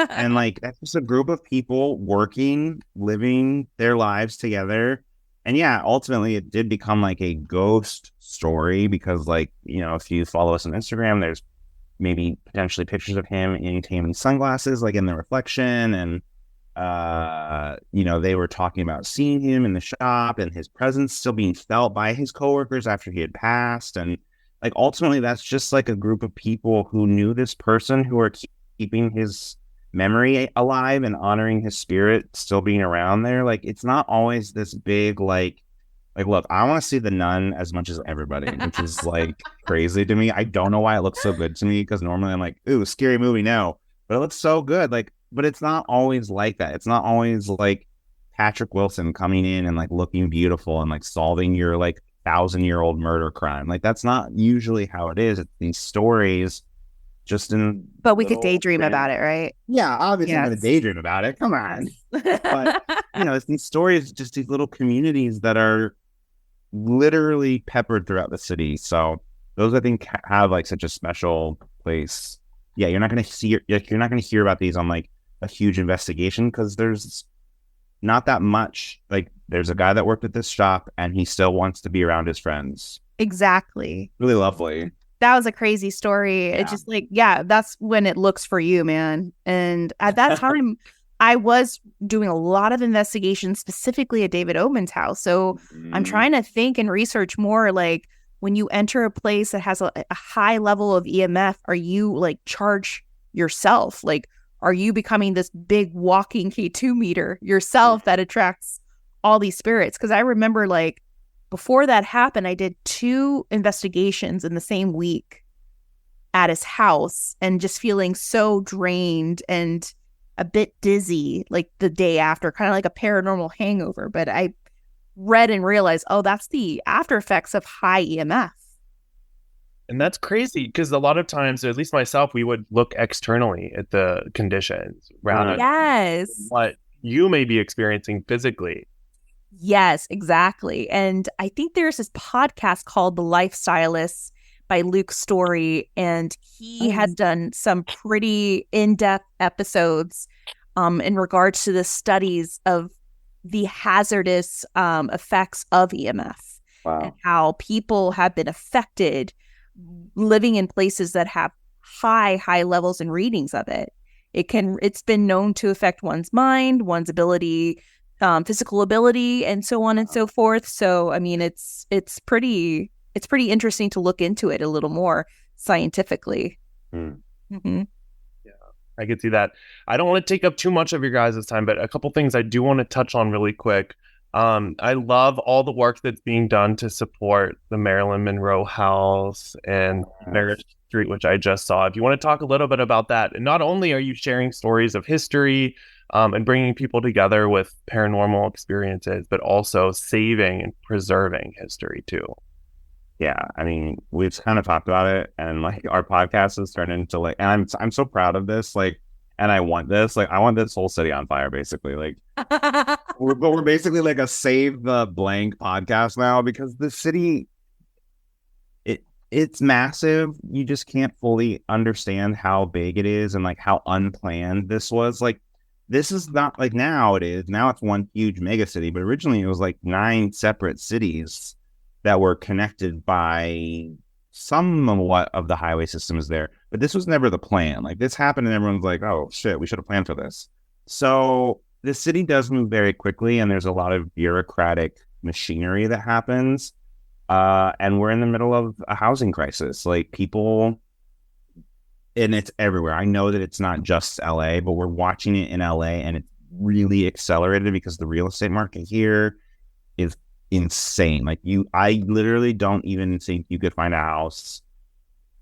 And like that's just a group of people working, living their lives together. And yeah, ultimately it did become like a ghost story because, like, you know, if you follow us on Instagram, there's maybe potentially pictures of him in Tammy's sunglasses, like in the reflection. And you know, they were talking about seeing him in the shop and his presence still being felt by his coworkers after he had passed. And like ultimately that's just like a group of people who knew this person, who are keeping his memory alive and honoring his spirit still being around there. Like it's not always this big like look, I want to see The Nun as much as everybody, which is like crazy to me. I don't know why it looks so good to me, because normally I'm like, ooh, scary movie, no, but it looks so good. Like, but it's not always like that. It's not always like Patrick Wilson coming in and like looking beautiful and like solving your like 1,000-year-old murder crime. Like that's not usually how it is. It's these stories just in. But we could daydream about it, right? Yeah, obviously I'm going to daydream about it. Come on. But you know, it's these stories, just these little communities that are literally peppered throughout the city. So those I think have like such a special place. Yeah, you're not going to hear about these on like a huge investigation because there's not that much. Like there's a guy that worked at this shop and he still wants to be around his friends. Exactly. Really lovely. That was a crazy story. Yeah. It's just like, yeah, that's when it looks for you, man. And at that time, I was doing a lot of investigations specifically at David Oman's house. So I'm trying to think and research more, like when you enter a place that has a high level of EMF, are you like charged yourself? Like, are you becoming this big walking K2 meter yourself that attracts all these spirits? Because I remember like before that happened, I did 2 investigations in the same week. at his house and just feeling so drained and a bit dizzy like the day after, kind of like a paranormal hangover. But I read and realized, oh, that's the after effects of high EMF. And that's crazy because a lot of times, at least myself, we would look externally at the conditions rather Yes. than what you may be experiencing physically. Yes, exactly. And I think there's this podcast called The Lifestylists by Luke Story, and he has done some pretty in-depth episodes in regards to the studies of the hazardous effects of EMF. Wow. And how people have been affected living in places that have high levels and readings of it. It's been known to affect one's mind, one's ability, physical ability, and so on and so forth. So, I mean, it's pretty interesting to look into it a little more scientifically. Yeah, I could see that. I don't want to take up too much of your guys' time, but a couple things I do want to touch on really quick. I love all the work that's being done to support the Marilyn Monroe House and Marriage Street, which I just saw. If you want to talk a little bit about that, and not only are you sharing stories of history and bringing people together with paranormal experiences, but also saving and preserving history too. Yeah, I mean, we've kind of talked about it, and like our podcast has turned into like, and I'm so proud of this, like, and I want this whole city on fire, basically. Like, we're basically like a save the blank podcast now because the city, it's massive. You just can't fully understand how big it is and like how unplanned this was. Like, this is not like now it is. Now it's one huge mega city, but originally it was like 9 separate cities that were connected by somewhat of the highway systems there. But this was never the plan. Like, this happened and everyone's like, oh shit, we should have planned for this. So the city does move very quickly, and there's a lot of bureaucratic machinery that happens. And we're in the middle of a housing crisis. Like, people, and it's everywhere. I know that it's not just LA, but we're watching it in LA, and it's really accelerated because the real estate market here is insane. Like, I literally don't even think you could find a house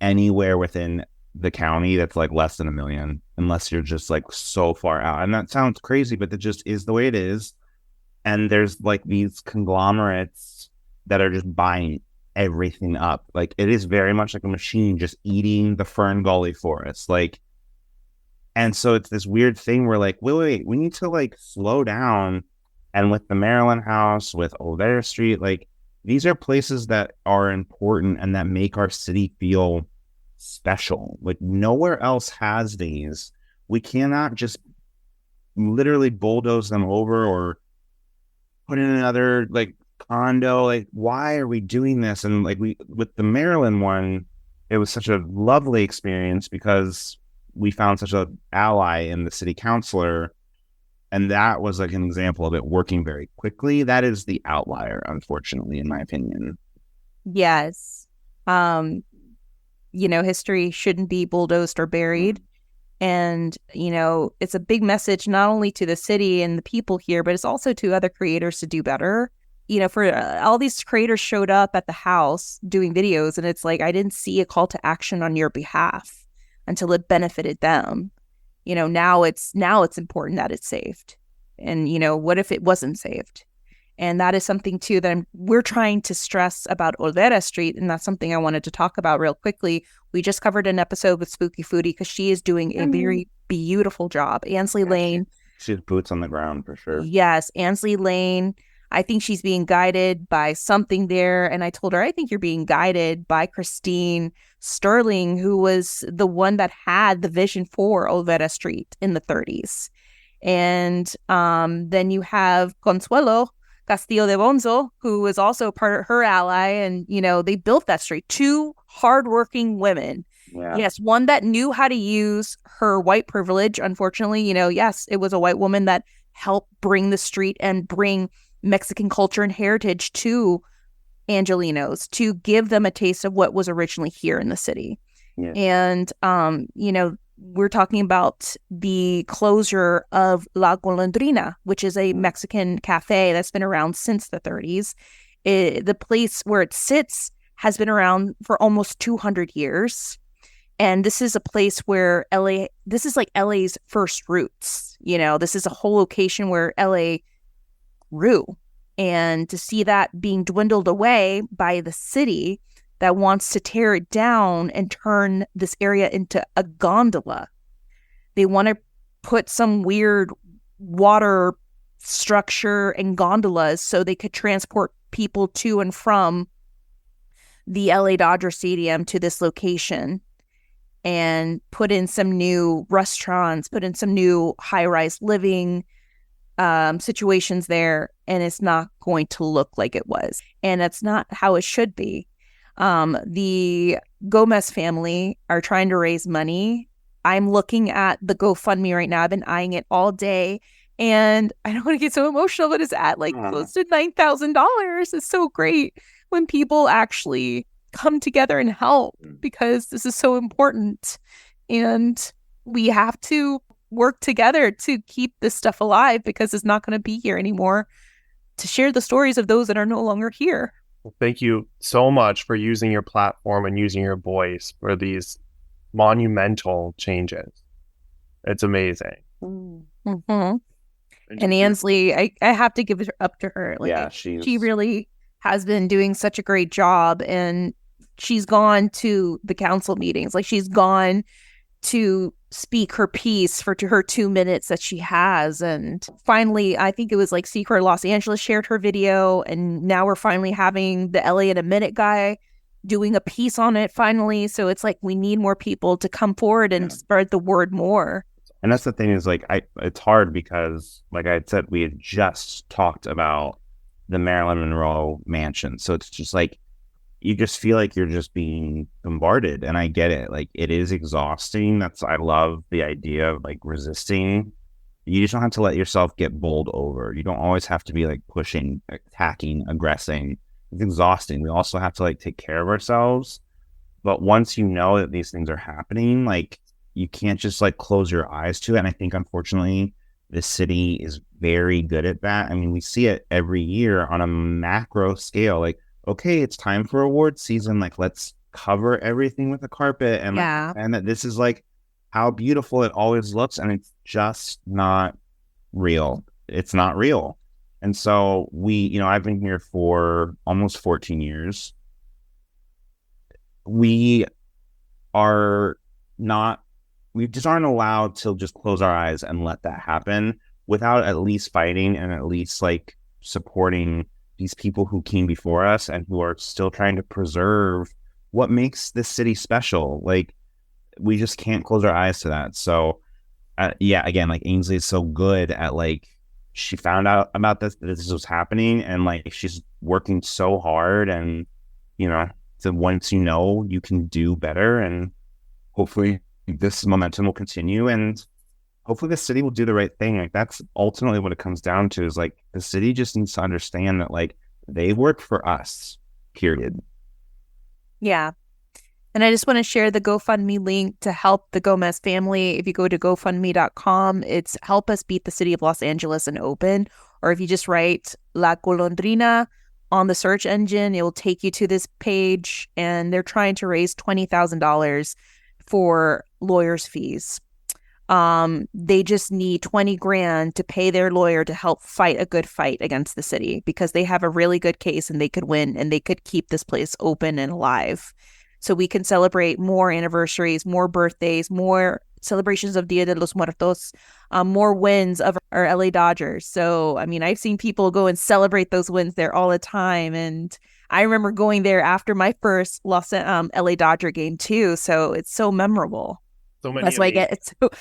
anywhere within the county that's like less than $1 million, unless you're just like so far out. And that sounds crazy, but that just is the way it is. And there's like these conglomerates that are just buying everything up. Like, it is very much like a machine just eating the Fern Gully forest. Like, and so it's this weird thing where like, wait, we need to like slow down. And with the Maryland House, with Olvera Street, like, these are places that are important and that make our city feel special. Like, nowhere else has these. We cannot just literally bulldoze them over or put in another like condo. Like, why are we doing this? And like, with the Maryland one, it was such a lovely experience because we found such an ally in the city councilor. And that was like an example of it working very quickly. That is the outlier, unfortunately, in my opinion. Yes. History shouldn't be bulldozed or buried. And, it's a big message not only to the city and the people here, but it's also to other creators to do better. For all these creators showed up at the house doing videos, and it's like, I didn't see a call to action on your behalf until it benefited them. Now it's important that it's saved. And, what if it wasn't saved? And that is something, too, that we're trying to stress about Olvera Street. And that's something I wanted to talk about real quickly. We just covered an episode with Spooky Foodie because she is doing a very beautiful job. Ansley Lane. She's boots on the ground for sure. Yes, Ansley Lane. I think she's being guided by something there. And I told her, I think you're being guided by Christine Sterling, who was the one that had the vision for Olvera Street in the 30s. And then you have Consuelo Castillo de Bonzo, who is also part of her ally. And, they built that street. 2 hardworking women. Yeah. Yes, one that knew how to use her white privilege. Unfortunately, yes, it was a white woman that helped bring the street and bring Mexican culture and heritage to Angelinos, to give them a taste of what was originally here in the city. Yeah. And, we're talking about the closure of La Golondrina, which is a Mexican cafe that's been around since the 30s. The place where it sits has been around for almost 200 years. And this is a place where this is like LA's first roots. This is a whole location where LA grew. And to see that being dwindled away by the city that wants to tear it down and turn this area into a gondola. They want to put some weird water structure and gondolas so they could transport people to and from the LA Dodger Stadium to this location, and put in some new restaurants, put in some new high-rise living situations there, and it's not going to look like it was. And that's not how it should be. The Gomez family are trying to raise money. I'm looking at the GoFundMe right now. I've been eyeing it all day, and I don't want to get so emotional, but it's at like close to $9,000. It's so great when people actually come together and help, because this is so important, and we have to work together to keep this stuff alive, because it's not going to be here anymore, to share the stories of those that are no longer here. Well, thank you so much for using your platform and using your voice for these monumental changes. It's amazing. Mm-hmm. And Ansley, I have to give it up to her. She really has been doing such a great job, and she's gone to the council meetings. Like, she's gone to speak her piece for her 2 minutes that she has. And finally, I think it was like Secret Los Angeles shared her video, and now we're finally having the LA in a Minute guy doing a piece on it finally. So it's like, we need more people to come forward and spread the word more. And that's the thing is, like, it's hard because, like I had said, we had just talked about the Marilyn Monroe mansion. So it's just like, you just feel like you're just being bombarded. And I get it. Like, it is exhausting. I love the idea of like resisting. You just don't have to let yourself get bowled over. You don't always have to be like pushing, attacking, aggressing. It's exhausting. We also have to like take care of ourselves. But once you know that these things are happening, like, you can't just like close your eyes to it. And I think, unfortunately, the city is very good at that. I mean, we see it every year on a macro scale. Like, okay, it's time for award season. Like, let's cover everything with a carpet. And and that this is like how beautiful it always looks. And it's just not real. It's not real. And so I've been here for almost 14 years. We just aren't allowed to just close our eyes and let that happen without at least fighting and at least like supporting these people who came before us and who are still trying to preserve what makes this city special. Like, we just can't close our eyes to that. So again, like, Ainsley is so good at, like, she found out about this was happening, and like, she's working so hard, and so once you can do better, and hopefully this momentum will continue, and hopefully the city will do the right thing. Like, that's ultimately what it comes down to, is like, the city just needs to understand that, like, they work for us, period. Yeah. And I just want to share the GoFundMe link to help the Gomez family. If you go to GoFundMe.com, it's Help Us Beat the City of Los Angeles and Open. Or if you just write La Golondrina on the search engine, it will take you to this page. And they're trying to raise $20,000 for lawyers' fees. They just need 20 grand to pay their lawyer to help fight a good fight against the city, because they have a really good case and they could win, and they could keep this place open and alive. So we can celebrate more anniversaries, more birthdays, more celebrations of Dia de los Muertos, more wins of our LA Dodgers. So, I mean, I've seen people go and celebrate those wins there all the time. And I remember going there after my first LA Dodger game too. So it's so memorable. That's why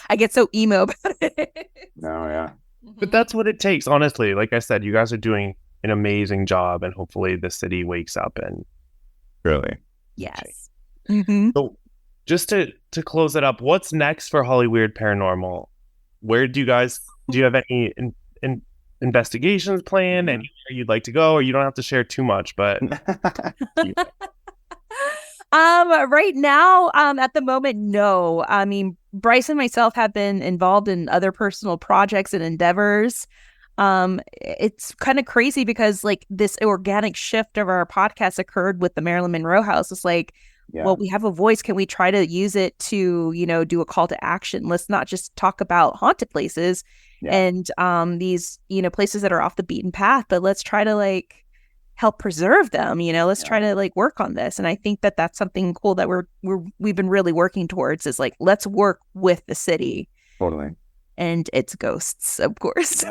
I get so emo about it. No, yeah. But that's what it takes, honestly. Like I said, you guys are doing an amazing job, and hopefully the city wakes up and really. Yes. Mm-hmm. So just to close it up, what's next for Hollyweird Paranormal? Where do you have any investigations planned, anywhere you'd like to go? Or you don't have to share too much, but right now, at the moment, no. I mean, Bryce and myself have been involved in other personal projects and endeavors. It's kind of crazy because, like, this organic shift of our podcast occurred with the Marilyn Monroe house. It's like, well, we have a voice. Can we try to use it to, do a call to action? Let's not just talk about haunted places and these, places that are off the beaten path, but let's try to help preserve them. Let's try to work on this. And I think that that's something cool that we've been really working towards is let's work with the city. Totally. And its ghosts, of course.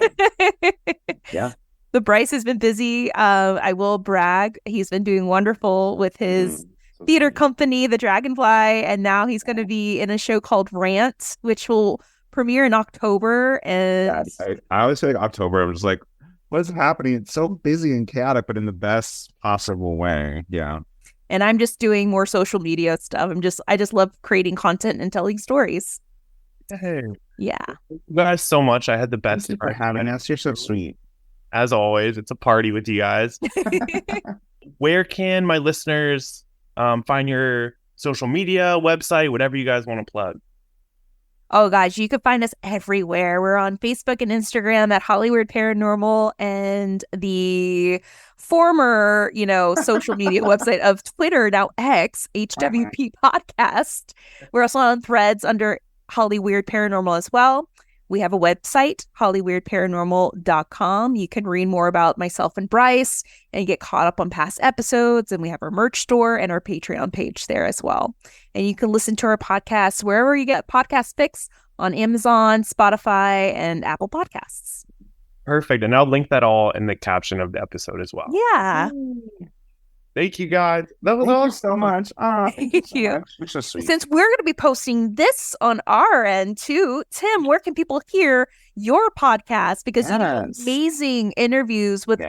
Yeah. But Bryce has been busy. I will brag. He's been doing wonderful with his theater company, The Dragonfly. And now he's going to be in a show called Rant, which will premiere in October. And I always say October. I'm just like, what is happening? It's so busy and chaotic, but in the best possible way. Yeah. And I'm just doing more social media stuff. I just love creating content and telling stories. Hey. Yeah. Thank you guys so much. I had the best Thank you for having us. You're so sweet. As always, it's a party with you guys. Where can my listeners find your social media, website, whatever you guys want to plug? Oh, guys, you can find us everywhere. We're on Facebook and Instagram at Hollyweird Paranormal, and the former, social media website of Twitter, now X, HWP Podcast. We're also on Threads under Hollyweird Paranormal as well. We have a website, hollyweirdparanormal.com. You can read more about myself and Bryce and get caught up on past episodes. And we have our merch store and our Patreon page there as well. And you can listen to our podcasts wherever you get podcast picks on Amazon, Spotify, and Apple Podcasts. Perfect. And I'll link that all in the caption of the episode as well. Yeah. Thank you, guys. That was Thank you so much. Thank you. You're so sweet. Since we're going to be posting this on our end too, Tim, where can people hear your podcast? Because you do amazing interviews with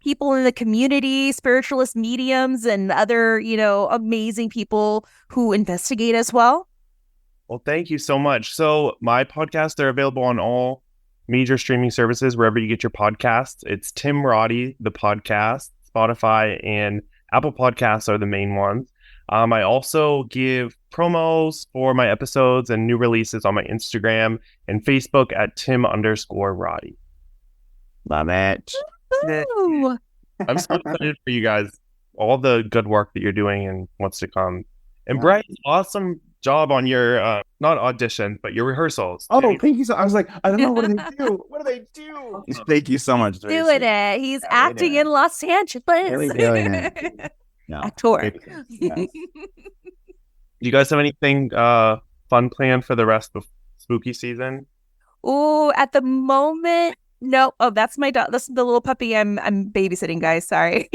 people in the community, spiritualist mediums, and other, amazing people who investigate as well. Well, thank you so much. So my podcasts, they're available on all major streaming services, wherever you get your podcasts. It's Tim Roddy, the podcast, Spotify, and Apple Podcasts are the main ones. I also give promos for my episodes and new releases on my Instagram and Facebook at Tim_Roddy. Love it. Ooh. I'm so excited for you guys, all the good work that you're doing and what's to come. And Bryce, awesome job on your, not audition, but your rehearsals. Oh, thank you. I was like, I don't know. What do they do? What do they do? Thank you so much. Doing it. He's acting in Los Angeles. Really doing it. No. Actor. Do you guys have anything fun planned for the rest of spooky season? Oh, at the moment, no. Oh, that's my dog. That's the little puppy I'm babysitting, guys. Sorry.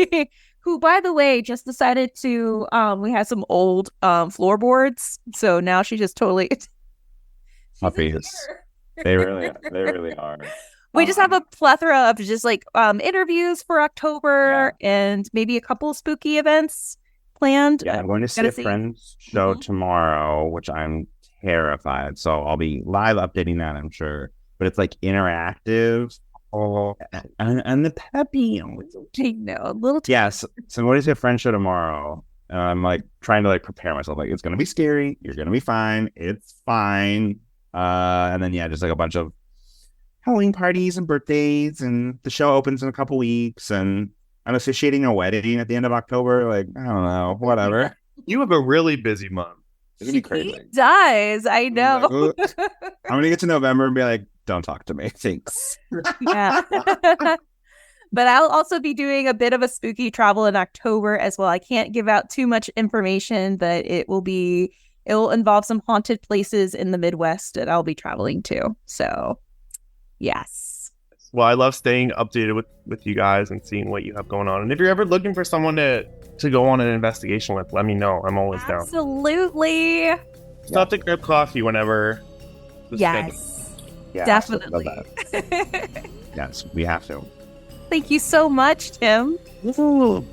Who, by the way, just decided to, we had some old floorboards. So now she just totally. Puppies. They really are. We just have a plethora of just interviews for October and maybe a couple of spooky events planned. Yeah, I'm going to see a friend's show tomorrow, which I'm terrified. So I'll be live updating that, I'm sure. But it's interactive. Oh, and the peppy. I know, a little. Yes. So I'm going to see a friend's show tomorrow. And I'm trying to prepare myself. It's going to be scary. You're going to be fine. It's fine. And then, just a bunch of Halloween parties and birthdays. And the show opens in a couple weeks. And I'm officiating a wedding at the end of October. I don't know. Whatever. You have a really busy month. It's going to be crazy. He does. I know. I'm going to get to November and be like, don't talk to me. Thanks. Yeah. But I'll also be doing a bit of a spooky travel in October as well. I can't give out too much information, but it will involve some haunted places in the Midwest that I'll be traveling to. So, yes. Well, I love staying updated with you guys and seeing what you have going on. And if you're ever looking for someone to go on an investigation with, let me know. I'm always down. Absolutely. Stop to grab coffee whenever. Yes. Yeah, definitely. Yes, we have to. Thank you so much, Tim. Ooh.